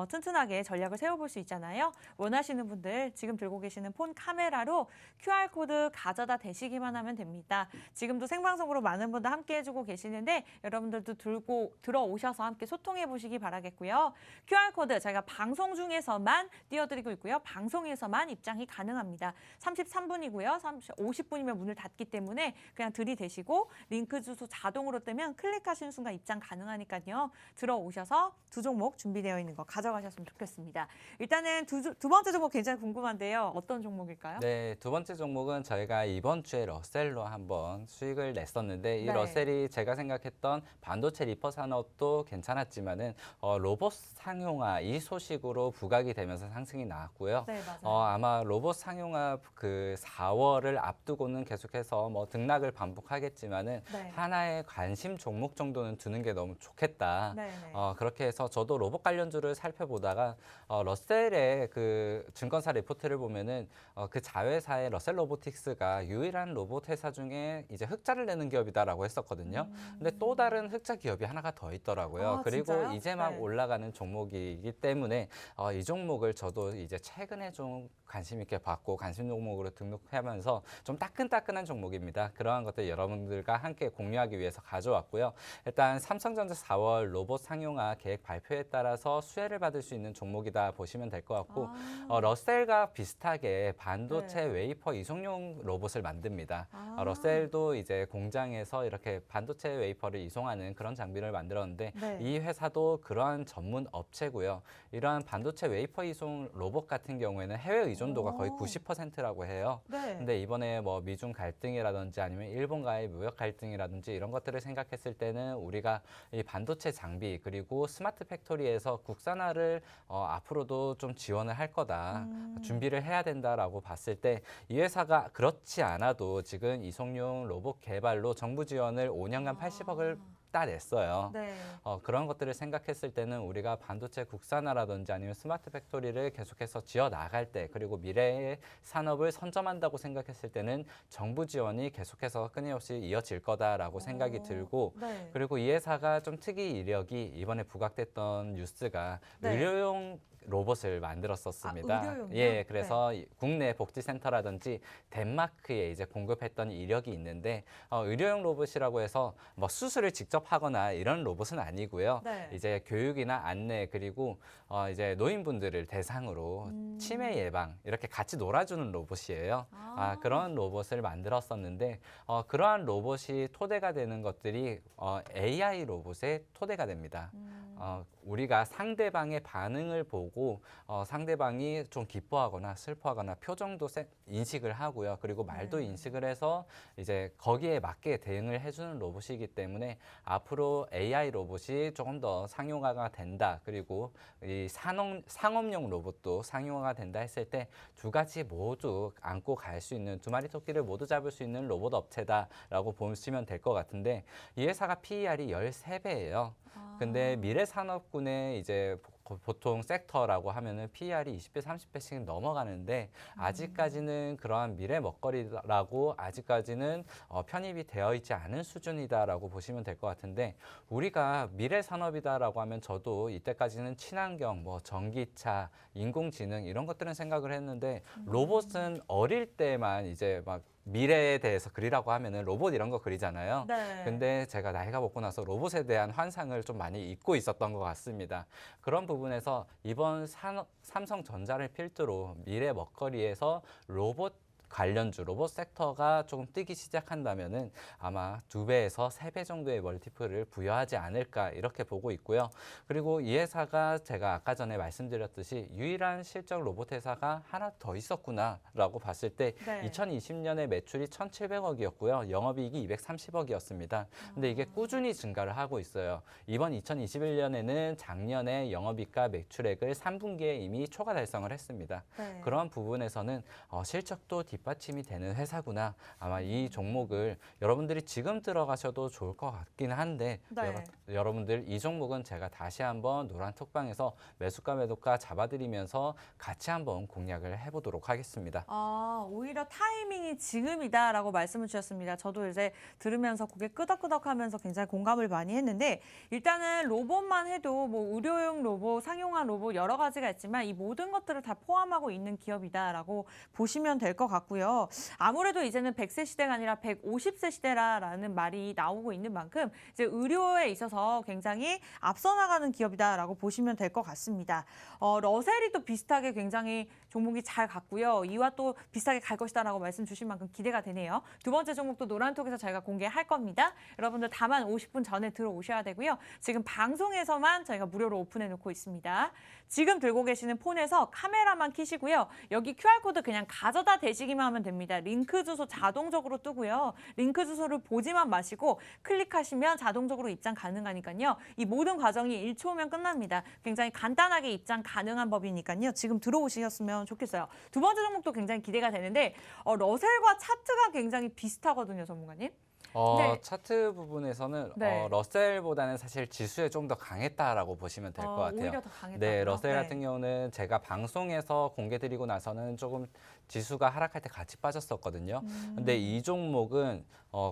[SPEAKER 1] 튼튼하게 전략을 세워볼 수 있잖아요. 원하시는 분들 지금 들고 계시는 폰 카메라로 QR코드 가져다 대시기만 하면 됩니다. 지금도 생방송으로 많은 분들 함께 해주고 계시는데 여러분들도 들어오셔서 함께 소통해 보시기 바라겠고요. QR코드 저희가 방송 중에서만 띄워드리고 있고요. 방송에서만 입장이 가능합니다. 33분이고요. 50분이면 문을 닫기 때문에 그냥 들이대시고 링크 주소 자동으로 뜨면 클릭하시는 순간 입장 가능하니까요. 들어오셔서 두 종목 준비되어 있는 거 가져가셨으면 좋겠습니다. 일단은 두 번째 종목 굉장히 궁금한데요. 어떤 종목일까요?
[SPEAKER 2] 네, 두 번째 종목은 저희가 이번 주에 러셀로 한번 수익을 냈었는데 이
[SPEAKER 1] 네.
[SPEAKER 2] 러셀이 제가 생각했던 반도체 리퍼 산업도 괜찮았지만은 로봇 상용화 이 소식으로 부각이 되면서 상승이 나왔고요.
[SPEAKER 1] 네, 맞아요.
[SPEAKER 2] 아마 로봇 상용화 그 4월을 앞두고는 계속해서 뭐 등락을 반복하겠지만은
[SPEAKER 1] 네.
[SPEAKER 2] 하나의 관심 종목 정도는 두는 게 너무 좋겠다.
[SPEAKER 1] 네, 네.
[SPEAKER 2] 그렇게 해서 저도 로봇 관련주를 살펴보다가 러셀의 그 증권사 리포트를 보면은 그 자회사의 러셀 로보틱스가 유일한 로봇 회사 중에 이제 흑자를 내는 기업이다라고 했었거든요. 근데 또 다른 흑자 기업이 하나가 더 있더라고요.
[SPEAKER 1] 아,
[SPEAKER 2] 그리고
[SPEAKER 1] 진짜요?
[SPEAKER 2] 이제 막
[SPEAKER 1] 네.
[SPEAKER 2] 올라가는 종목이기 때문에 이 종목을 저도 이제 최근에 좀 관심 있게 봤고 관심 종목으로 등록하면서 좀 따끈따끈한 종목입니다. 그러한 것들 여러분들과 함께 공유하기 위해서 가져왔고요. 일단 삼성전자 4월 로봇 상용화 계획 발표에 따라서 수혜를 받을 수 있는 종목이다 보시면 될 것 같고 러셀과 비슷하게 반도체
[SPEAKER 1] 네.
[SPEAKER 2] 웨이퍼 이송용 로봇을 만듭니다.
[SPEAKER 1] 아.
[SPEAKER 2] 러셀도 이제 공장에서 이렇게 반도체 웨이퍼를 이송하는 그런 장비를 만들었는데
[SPEAKER 1] 네.
[SPEAKER 2] 이 회사도 그러한 전문 업체고요. 이러한 반도체 웨이퍼 이송 로봇 같은 경우에는 해외 의존도가 거의
[SPEAKER 1] 오.
[SPEAKER 2] 90%라고 해요.
[SPEAKER 1] 네.
[SPEAKER 2] 근데 이번에 뭐 미중 갈등이라든지 아니면 일본과의 무역 갈등이라든지 이런 것들을 생각했을 때는 우리가 이 반도체 장비 그리고 스마트 팩토리에서 국산화를 앞으로도 좀 지원을 할 거다. 준비를 해야 된다라고 봤을 때 이 회사가 그렇지 않아도 지금 이송용 로봇 개발로 정부 지원을 5년간 80억을 따냈어요.
[SPEAKER 1] 네.
[SPEAKER 2] 그런 것들을 생각했을 때는 우리가 반도체 국산화라든지 아니면 스마트 팩토리를 계속해서 지어 나갈 때 그리고 미래의 산업을 선점한다고 생각했을 때는 정부 지원이 계속해서 끊임없이 이어질 거다라고 생각이 들고
[SPEAKER 1] 네.
[SPEAKER 2] 그리고 이 회사가 좀 특이 이력이 이번에 부각됐던 뉴스가
[SPEAKER 1] 네.
[SPEAKER 2] 의료용 로봇을 만들었었습니다.
[SPEAKER 1] 의료용이요?
[SPEAKER 2] 예, 그래서 국내 복지센터라든지 덴마크에 이제 공급했던 이력이 있는데 의료용 로봇이라고 해서 뭐 수술을 직접 하거나 이런 로봇은 아니고요.
[SPEAKER 1] 네.
[SPEAKER 2] 이제 교육이나 안내 그리고 이제 노인분들을 대상으로 치매 예방 이렇게 같이 놀아주는 로봇이에요. 그런 로봇을 만들었었는데 그러한 로봇이 토대가 되는 것들이 AI 로봇의 토대가 됩니다. 우리가 상대방의 반응을 보고 상대방이 좀 기뻐하거나 슬퍼하거나 표정도 인식을 하고요. 그리고 말도 인식을 해서 이제 거기에 맞게 대응을 해주는 로봇이기 때문에 앞으로 AI 로봇이 조금 더 상용화가 된다. 그리고 이 상업용 로봇도 상용화가 된다 했을 때 두 가지 모두 안고 갈 수 있는 두 마리 토끼를 모두 잡을 수 있는 로봇 업체다라고 보시면 될 것 같은데 이 회사가 PER이 13배예요. 근데 미래산업군의 이제 보통 섹터라고 하면은 PER이 20배, 30배씩 넘어가는데 아직까지는 그러한 미래 먹거리라고 아직까지는 편입이 되어 있지 않은 수준이다라고 보시면 될 것 같은데 우리가 미래 산업이다라고 하면 저도 이때까지는 친환경, 뭐 전기차, 인공지능 이런 것들은 생각을 했는데 로봇은 어릴 때만 이제 막 미래에 대해서 그리라고 하면은 로봇 이런 거 그리잖아요.
[SPEAKER 1] 네.
[SPEAKER 2] 근데 제가 나이가 먹고 나서 로봇에 대한 환상을 좀 많이 잊고 있었던 것 같습니다. 그런 부분에서 이번 삼성전자를 필두로 미래 먹거리에서 로봇 관련주 로봇 섹터가 조금 뜨기 시작한다면은 아마 2배에서 3배 정도의 멀티플을 부여하지 않을까 이렇게 보고 있고요. 그리고 이 회사가 제가 아까 전에 말씀드렸듯이 유일한 실적 로봇 회사가 하나 더 있었구나라고 봤을 때
[SPEAKER 1] 네.
[SPEAKER 2] 2020년에 매출이 1,700억이었고요. 영업이익이 230억이었습니다. 근데 이게 꾸준히 증가를 하고 있어요. 이번 2021년에는 작년에 영업이익과 매출액을 3분기에 이미 초과 달성을 했습니다.
[SPEAKER 1] 네.
[SPEAKER 2] 그런 부분에서는 실적도 뒷받침 뒷받침이 되는 회사구나. 아마 이 종목을 여러분들이 지금 들어가셔도 좋을 것 같긴 한데
[SPEAKER 1] 네.
[SPEAKER 2] 여러분들 이 종목은 제가 다시 한번 노란톡방에서 매수가 매도가 잡아드리면서 같이 한번 공략을 해보도록 하겠습니다.
[SPEAKER 1] 오히려 타이밍이 지금이다라고 말씀을 주셨습니다. 저도 이제 들으면서 고개 끄덕끄덕하면서 굉장히 공감을 많이 했는데 일단은 로봇만 해도 뭐 의료용 로봇, 상용화 로봇 여러 가지가 있지만 이 모든 것들을 다 포함하고 있는 기업이다라고 보시면 될 것 같고요. 아무래도 이제는 100세 시대가 아니라 150세 시대라는 말이 나오고 있는 만큼 이제 의료에 있어서 굉장히 앞서 나가는 기업이다라고 보시면 될 것 같습니다. 러셀이 또 비슷하게 굉장히 종목이 잘 갔고요. 이와 또 비슷하게 갈 것이다라고 말씀 주신 만큼 기대가 되네요. 두 번째 종목도 노란톡에서 저희가 공개할 겁니다. 여러분들 다만 50분 전에 들어오셔야 되고요. 지금 방송에서만 저희가 무료로 오픈해 놓고 있습니다. 지금 들고 계시는 폰에서 카메라만 켜시고요. 여기 QR코드 그냥 가져다 대시기만 하면 됩니다. 링크 주소 자동적으로 뜨고요. 링크 주소를 보지만 마시고 클릭하시면 자동적으로 입장 가능하니까요. 이 모든 과정이 1초면 끝납니다. 굉장히 간단하게 입장 가능한 법이니까요. 지금 들어오셨으면 좋겠어요. 두 번째 종목도 굉장히 기대가 되는데 러셀과 차트가 굉장히 비슷하거든요, 전문가님. 네.
[SPEAKER 2] 차트 부분에서는
[SPEAKER 1] 네.
[SPEAKER 2] 러셀보다는 사실 지수에 좀 더 강했다라고 보시면 될 것 같아요.
[SPEAKER 1] 오히려 더 강했다.
[SPEAKER 2] 네, 러셀 같은 경우는 제가 방송에서 공개드리고 나서는 조금 지수가 하락할 때 같이 빠졌었거든요. 근데 이 종목은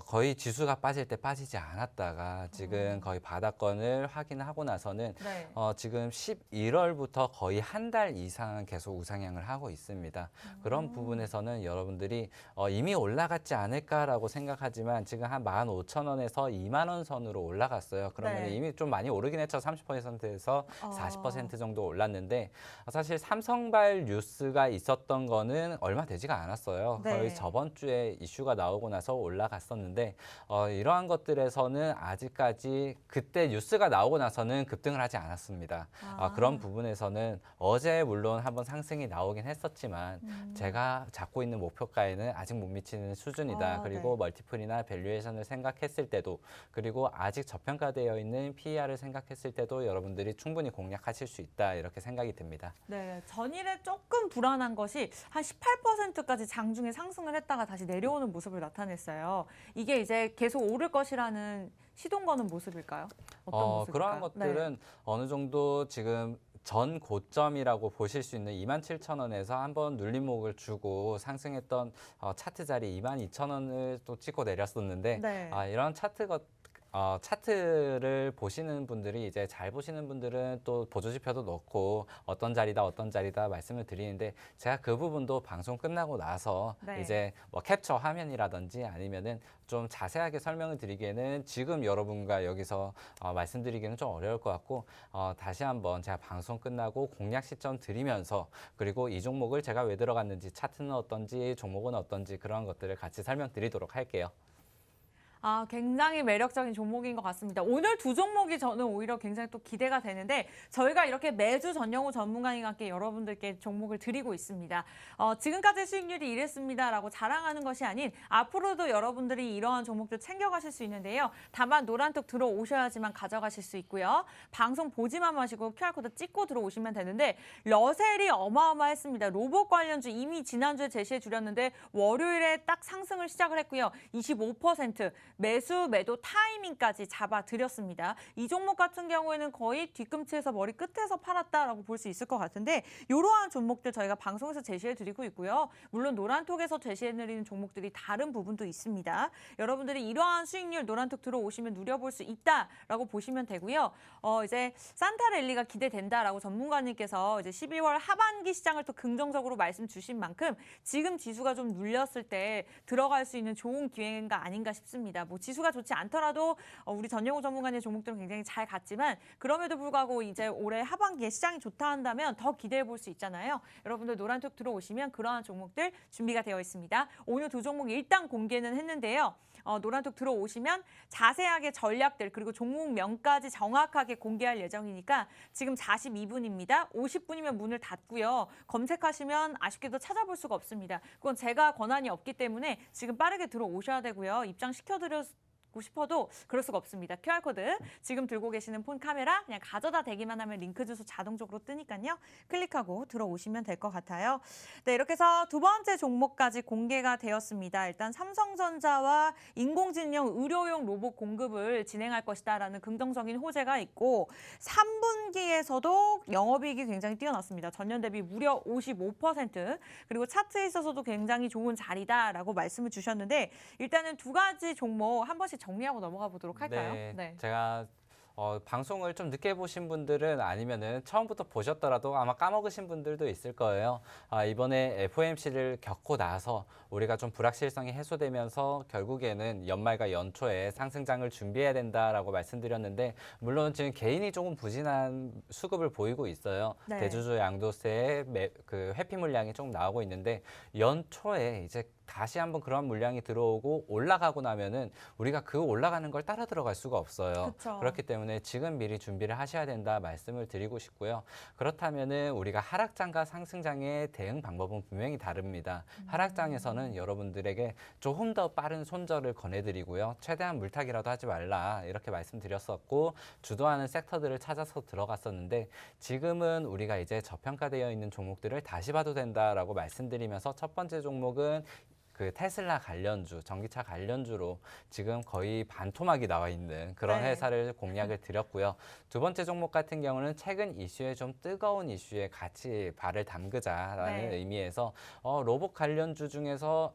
[SPEAKER 2] 거의 지수가 빠질 때 빠지지 않았다가 지금 거의 바닥권을 확인하고 나서는
[SPEAKER 1] 네.
[SPEAKER 2] 지금 11월부터 거의 한 달 이상 계속 우상향을 하고 있습니다. 그런 부분에서는 여러분들이 이미 올라갔지 않을까라고 생각하지만 지금 한 15,000원에서 2만 원 선으로 올라갔어요. 그러면
[SPEAKER 1] 네.
[SPEAKER 2] 이미 좀 많이 오르긴 했죠. 30%에서 40% 정도 올랐는데 사실 삼성발 뉴스가 있었던 거는 얼마 되지가 않았어요.
[SPEAKER 1] 네.
[SPEAKER 2] 거의 저번 주에 이슈가 나오고 나서 올라갔었는데 이러한 것들에서는 아직까지 그때 뉴스가 나오고 나서는 급등을 하지 않았습니다. 그런 부분에서는 어제 물론 한번 상승이 나오긴 했었지만 제가 잡고 있는 목표가에는 아직 못 미치는 수준이다. 그리고
[SPEAKER 1] 네.
[SPEAKER 2] 멀티플이나 밸류에이션을 생각했을 때도 그리고 아직 저평가되어 있는 PER을 생각했을 때도 여러분들이 충분히 공략하실 수 있다. 이렇게 생각이 듭니다.
[SPEAKER 1] 네, 전일에 조금 불안한 것이 한 18%까지 장중에 상승을 했다가 다시 내려오는 모습을 나타냈어요. 이게 이제 계속 오를 것이라는 시동 거는 모습일까요? 어떤 모습일까요?
[SPEAKER 2] 그러한 것들은 어느 정도 지금 전 고점이라고 보실 수 있는 27,000원에서 한번 눌림목을 주고 상승했던 차트 자리 22,000원을 또 찍고 내렸었는데
[SPEAKER 1] 네.
[SPEAKER 2] 이런 차트를 보시는 분들이 이제 잘 보시는 분들은 또 보조지표도 넣고 어떤 자리다 말씀을 드리는데 제가 그 부분도 방송 끝나고 나서
[SPEAKER 1] 네.
[SPEAKER 2] 이제 뭐 캡처 화면이라든지 아니면은 좀 자세하게 설명을 드리기에는 지금 여러분과 여기서 말씀드리기는 좀 어려울 것 같고 다시 한번 제가 방송 끝나고 공략 시점 드리면서 그리고 이 종목을 제가 왜 들어갔는지 차트는 어떤지 종목은 어떤지 그런 것들을 같이 설명드리도록 할게요.
[SPEAKER 1] 굉장히 매력적인 종목인 것 같습니다. 오늘 두 종목이 저는 오히려 굉장히 또 기대가 되는데 저희가 이렇게 매주 전영우 전문가님과 함께 여러분들께 종목을 드리고 있습니다. 지금까지 수익률이 이랬습니다라고 자랑하는 것이 아닌 앞으로도 여러분들이 이러한 종목들 챙겨가실 수 있는데요. 다만 노란톡 들어오셔야지만 가져가실 수 있고요. 방송 보지만 마시고 QR코드 찍고 들어오시면 되는데 러셀이 어마어마했습니다. 로봇 관련주 이미 지난주에 제시해 드렸는데 월요일에 딱 상승을 시작을 했고요. 25% 매수, 매도 타이밍까지 잡아드렸습니다. 이 종목 같은 경우에는 거의 뒤꿈치에서 머리 끝에서 팔았다라고 볼 수 있을 것 같은데 이러한 종목들 저희가 방송에서 제시해드리고 있고요. 물론 노란톡에서 제시해드리는 종목들이 다른 부분도 있습니다. 여러분들이 이러한 수익률 노란톡 들어오시면 누려볼 수 있다라고 보시면 되고요. 이제 산타랠리가 기대된다라고 전문가님께서 이제 12월 하반기 시장을 또 긍정적으로 말씀 주신 만큼 지금 지수가 좀 눌렸을 때 들어갈 수 있는 좋은 기회가 아닌가 싶습니다. 뭐 지수가 좋지 않더라도 우리 전영우 전문가의 종목들은 굉장히 잘 갔지만 그럼에도 불구하고 이제 올해 하반기에 시장이 좋다 한다면 더 기대해 볼 수 있잖아요. 여러분들 노란톡 들어오시면 그러한 종목들 준비가 되어 있습니다. 오늘 두 종목 일단 공개는 했는데요. 노란톡 들어오시면 자세하게 전략들 그리고 종목명까지 정확하게 공개할 예정이니까 지금 42분입니다. 50분이면 문을 닫고요. 검색하시면 아쉽게도 찾아볼 수가 없습니다. 그건 제가 권한이 없기 때문에 지금 빠르게 들어오셔야 되고요. 입장 시켜드렸고 받고 싶어도 그럴 수가 없습니다. QR코드 지금 들고 계시는 폰 카메라 그냥 가져다 대기만 하면 링크 주소 자동적으로 뜨니까요. 클릭하고 들어오시면 될 것 같아요. 네, 이렇게 해서 두 번째 종목까지 공개가 되었습니다. 일단 삼성전자와 인공지능 의료용 로봇 공급을 진행할 것이다라는 긍정적인 호재가 있고 3분기에서도 영업이익이 굉장히 뛰어났습니다. 전년 대비 무려 55% 그리고 차트에 있어서도 굉장히 좋은 자리다라고 말씀을 주셨는데 일단은 두 가지 종목 한 번씩 정리하고 넘어가 보도록 할까요?
[SPEAKER 2] 네, 제가 방송을 좀 늦게 보신 분들은 아니면은 처음부터 보셨더라도 아마 까먹으신 분들도 있을 거예요. 이번에 FOMC를 겪고 나서 우리가 좀 불확실성이 해소되면서 결국에는 연말과 연초에 상승장을 준비해야 된다라고 말씀드렸는데 물론 지금 개인이 조금 부진한 수급을 보이고 있어요.
[SPEAKER 1] 네.
[SPEAKER 2] 대주주 양도세의 그 회피 물량이 조금 나오고 있는데 연초에 이제 다시 한번 그런 물량이 들어오고 올라가고 나면은 우리가 그 올라가는 걸 따라 들어갈 수가 없어요.
[SPEAKER 1] 그쵸.
[SPEAKER 2] 그렇기 때문에 지금 미리 준비를 하셔야 된다 말씀을 드리고 싶고요. 그렇다면은 우리가 하락장과 상승장의 대응 방법은 분명히 다릅니다. 하락장에서는 여러분들에게 조금 더 빠른 손절을 권해드리고요. 최대한 물타기라도 하지 말라 이렇게 말씀드렸었고 주도하는 섹터들을 찾아서 들어갔었는데 지금은 우리가 이제 저평가되어 있는 종목들을 다시 봐도 된다라고 말씀드리면서 첫 번째 종목은 그 테슬라 관련주, 전기차 관련주로 지금 거의 반토막이 나와 있는 그런
[SPEAKER 1] 네.
[SPEAKER 2] 회사를 공략을 드렸고요. 두 번째 종목 같은 경우는 최근 이슈에 좀 뜨거운 이슈에 같이 발을 담그자라는
[SPEAKER 1] 네.
[SPEAKER 2] 의미에서 로봇 관련주 중에서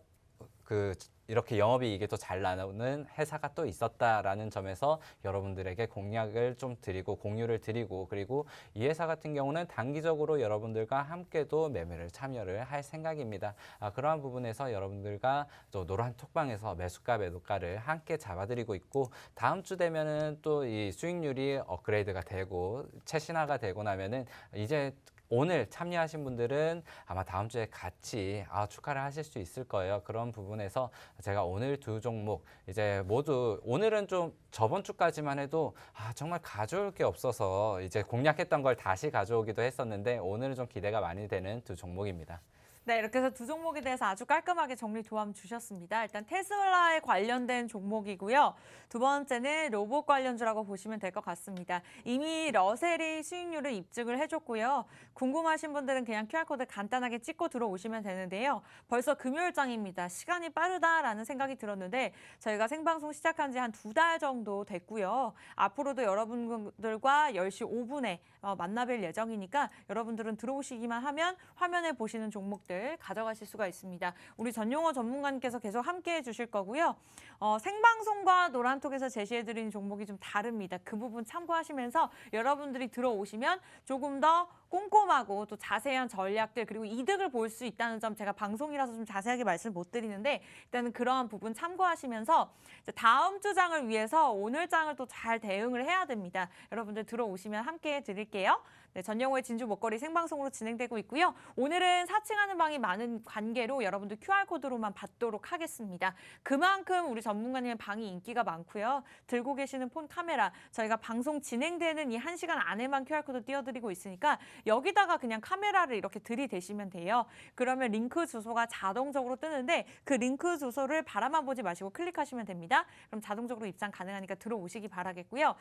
[SPEAKER 2] 그 이렇게 영업이익이 또 잘 나오는 회사가 또 있었다라는 점에서 여러분들에게 공략을 좀 드리고 공유를 드리고 그리고 이 회사 같은 경우는 단기적으로 여러분들과 함께도 매매를 참여를 할 생각입니다. 그러한 부분에서 여러분들과 또 노란 톡방에서 매수가 매도가를 함께 잡아드리고 있고 다음 주 되면은 또 이 수익률이 업그레이드가 되고 최신화가 되고 나면은 이제 오늘 참여하신 분들은 아마 다음 주에 같이 축하를 하실 수 있을 거예요. 그런 부분에서 제가 오늘 두 종목 이제 모두 오늘은 좀 저번 주까지만 해도 정말 가져올 게 없어서 이제 공략했던 걸 다시 가져오기도 했었는데 오늘은 좀 기대가 많이 되는 두 종목입니다.
[SPEAKER 1] 네, 이렇게 해서 두 종목에 대해서 아주 깔끔하게 정리 도움 주셨습니다. 일단 테슬라에 관련된 종목이고요. 두 번째는 로봇 관련주라고 보시면 될 것 같습니다. 이미 러셀이 수익률을 입증을 해줬고요. 궁금하신 분들은 그냥 QR코드 간단하게 찍고 들어오시면 되는데요. 벌써 금요일장입니다. 시간이 빠르다라는 생각이 들었는데 저희가 생방송 시작한 지 한 2달 정도 됐고요. 앞으로도 여러분들과 10시 5분에 만나뵐 예정이니까 여러분들은 들어오시기만 하면 화면에 보시는 종목들 가져가실 수가 있습니다. 우리 전용호 전문가님께서 계속 함께해 주실 거고요. 생방송과 노란톡에서 제시해드리는 종목이 좀 다릅니다. 그 부분 참고하시면서 여러분들이 들어오시면 조금 더 꼼꼼하고 또 자세한 전략들 그리고 이득을 볼 수 있다는 점 제가 방송이라서 좀 자세하게 말씀 못 드리는데 일단은 그러한 부분 참고하시면서 이제 다음 주 장을 위해서 오늘 장을 또 잘 대응을 해야 됩니다. 여러분들 들어오시면 함께해 드릴게요. 네, 전영호의 진주 목걸이 생방송으로 진행되고 있고요. 오늘은 사칭하는 방이 많은 관계로 여러분들 QR코드로만 받도록 하겠습니다. 그만큼 우리 전문가님의 방이 인기가 많고요. 들고 계시는 폰 카메라 저희가 방송 진행되는 이 1시간 안에만 QR코드 띄워드리고 있으니까 여기다가 그냥 카메라를 이렇게 들이대시면 돼요. 그러면 링크 주소가 자동적으로 뜨는데 그 링크 주소를 바라만 보지 마시고 클릭하시면 됩니다. 그럼 자동적으로 입장 가능하니까 들어오시기 바라겠고요.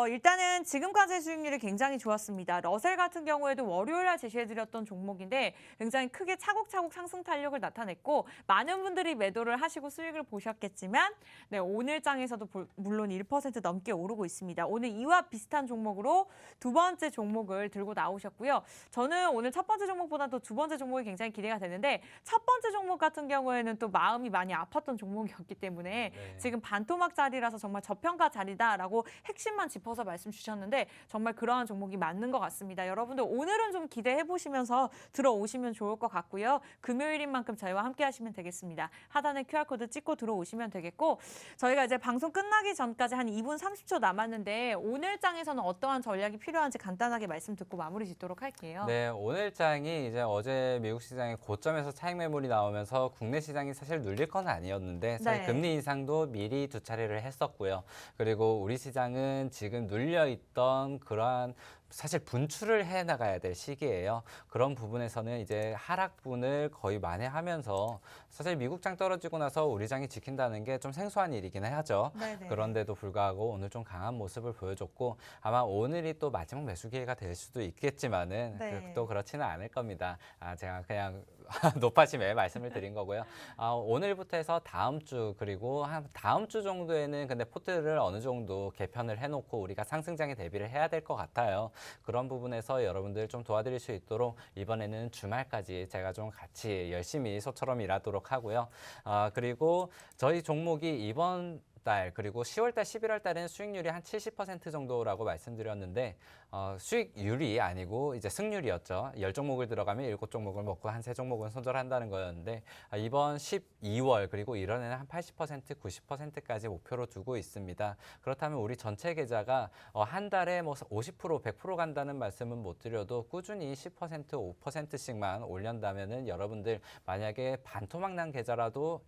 [SPEAKER 1] 일단은 지금까지의 수익률이 굉장히 좋았습니다. 러셀 같은 경우에도 월요일날 제시해드렸던 종목인데 굉장히 크게 차곡차곡 상승 탄력을 나타냈고 많은 분들이 매도를 하시고 수익을 보셨겠지만 네, 오늘 장에서도 물론 1% 넘게 오르고 있습니다. 오늘 이와 비슷한 종목으로 두 번째 종목을 들고 나오셨고요. 저는 오늘 첫 번째 종목보다 또 두 번째 종목이 굉장히 기대가 되는데 첫 번째 종목 같은 경우에는 또 마음이 많이 아팠던 종목이었기 때문에
[SPEAKER 2] 네.
[SPEAKER 1] 지금 반토막 자리라서 정말 저평가 자리다라고 핵심만 짚어서 말씀 주셨는데 정말 그러한 종목이 맞는 것 같습니다. 여러분들 오늘은 좀 기대해 보시면서 들어오시면 좋을 것 같고요. 금요일인 만큼 저희와 함께 하시면 되겠습니다. 하단에 QR코드 찍고 들어오시면 되겠고 저희가 이제 방송 끝나기 전까지 한 2분 30초 남았는데 오늘 장에서는 어떠한 전략이 필요한지 간단하게 말씀 듣고 마무리 짓도록 할게요.
[SPEAKER 2] 네, 오늘 장이 이제 어제 미국 시장의 고점에서 차익 매물이 나오면서 국내 시장이 사실 눌릴 건 아니었는데 사실
[SPEAKER 1] 네.
[SPEAKER 2] 금리 인상도 미리 두 차례를 했었고요. 그리고 우리 시장은 지금 눌려 있던 그러한 사실 분출을 해 나가야 될 시기예요. 그런 부분에서는 이제 하락분을 거의 만회하면서 사실 미국장 떨어지고 나서 우리 장이 지킨다는 게 좀 생소한 일이긴 하죠.
[SPEAKER 1] 네네.
[SPEAKER 2] 그런데도 불구하고 오늘 좀 강한 모습을 보여줬고 아마 오늘이 또 마지막 매수 기회가 될 수도 있겠지만은
[SPEAKER 1] 네.
[SPEAKER 2] 또 그렇지는 않을 겁니다. 제가 그냥 높아짐에 말씀을 드린 거고요. 오늘부터 해서 다음 주 그리고 한 다음 주 정도에는 근데 포트를 어느 정도 개편을 해놓고 우리가 상승장에 대비를 해야 될 것 같아요. 그런 부분에서 여러분들 좀 도와드릴 수 있도록 이번에는 주말까지 제가 좀 같이 열심히 소처럼 일하도록 하고요. 그리고 저희 종목이 이번 달 그리고 10월 달, 11월 달에는 수익률이 한 70% 정도라고 말씀드렸는데 수익률이 아니고 이제 승률이었죠. 10종목을 들어가면 7종목을 먹고 한 3종목은 손절한다는 거였는데 이번 12월 그리고 1월에는 한 80%, 90%까지 목표로 두고 있습니다. 그렇다면 우리 전체 계좌가 한 달에 뭐 50%, 100% 간다는 말씀은 못 드려도 꾸준히 10%, 5%씩만 올린다면은 여러분들 만약에 반토막 난 계좌라도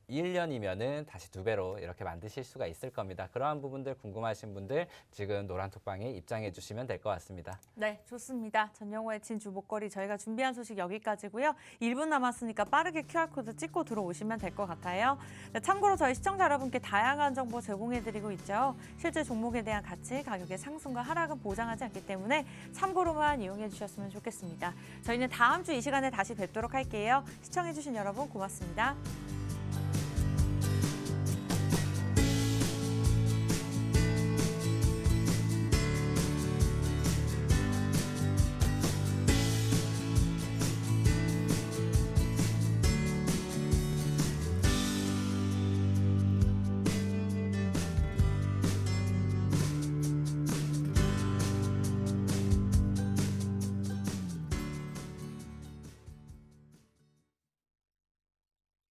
[SPEAKER 2] 1년이면은 다시 2배로 이렇게 만드실 수가 있을 겁니다. 그러한 부분들 궁금하신 분들 지금 노란톡방에 입장해 주시면 될 것 같습니다.
[SPEAKER 1] 네, 좋습니다. 전영호의 진주 목걸이 저희가 준비한 소식 여기까지고요. 1분 남았으니까 빠르게 QR코드 찍고 들어오시면 될 것 같아요. 네, 참고로 저희 시청자 여러분께 다양한 정보 제공해드리고 있죠. 실제 종목에 대한 가치, 가격의 상승과 하락은 보장하지 않기 때문에 참고로만 이용해 주셨으면 좋겠습니다. 저희는 다음 주 이 시간에 다시 뵙도록 할게요. 시청해 주신 여러분 고맙습니다.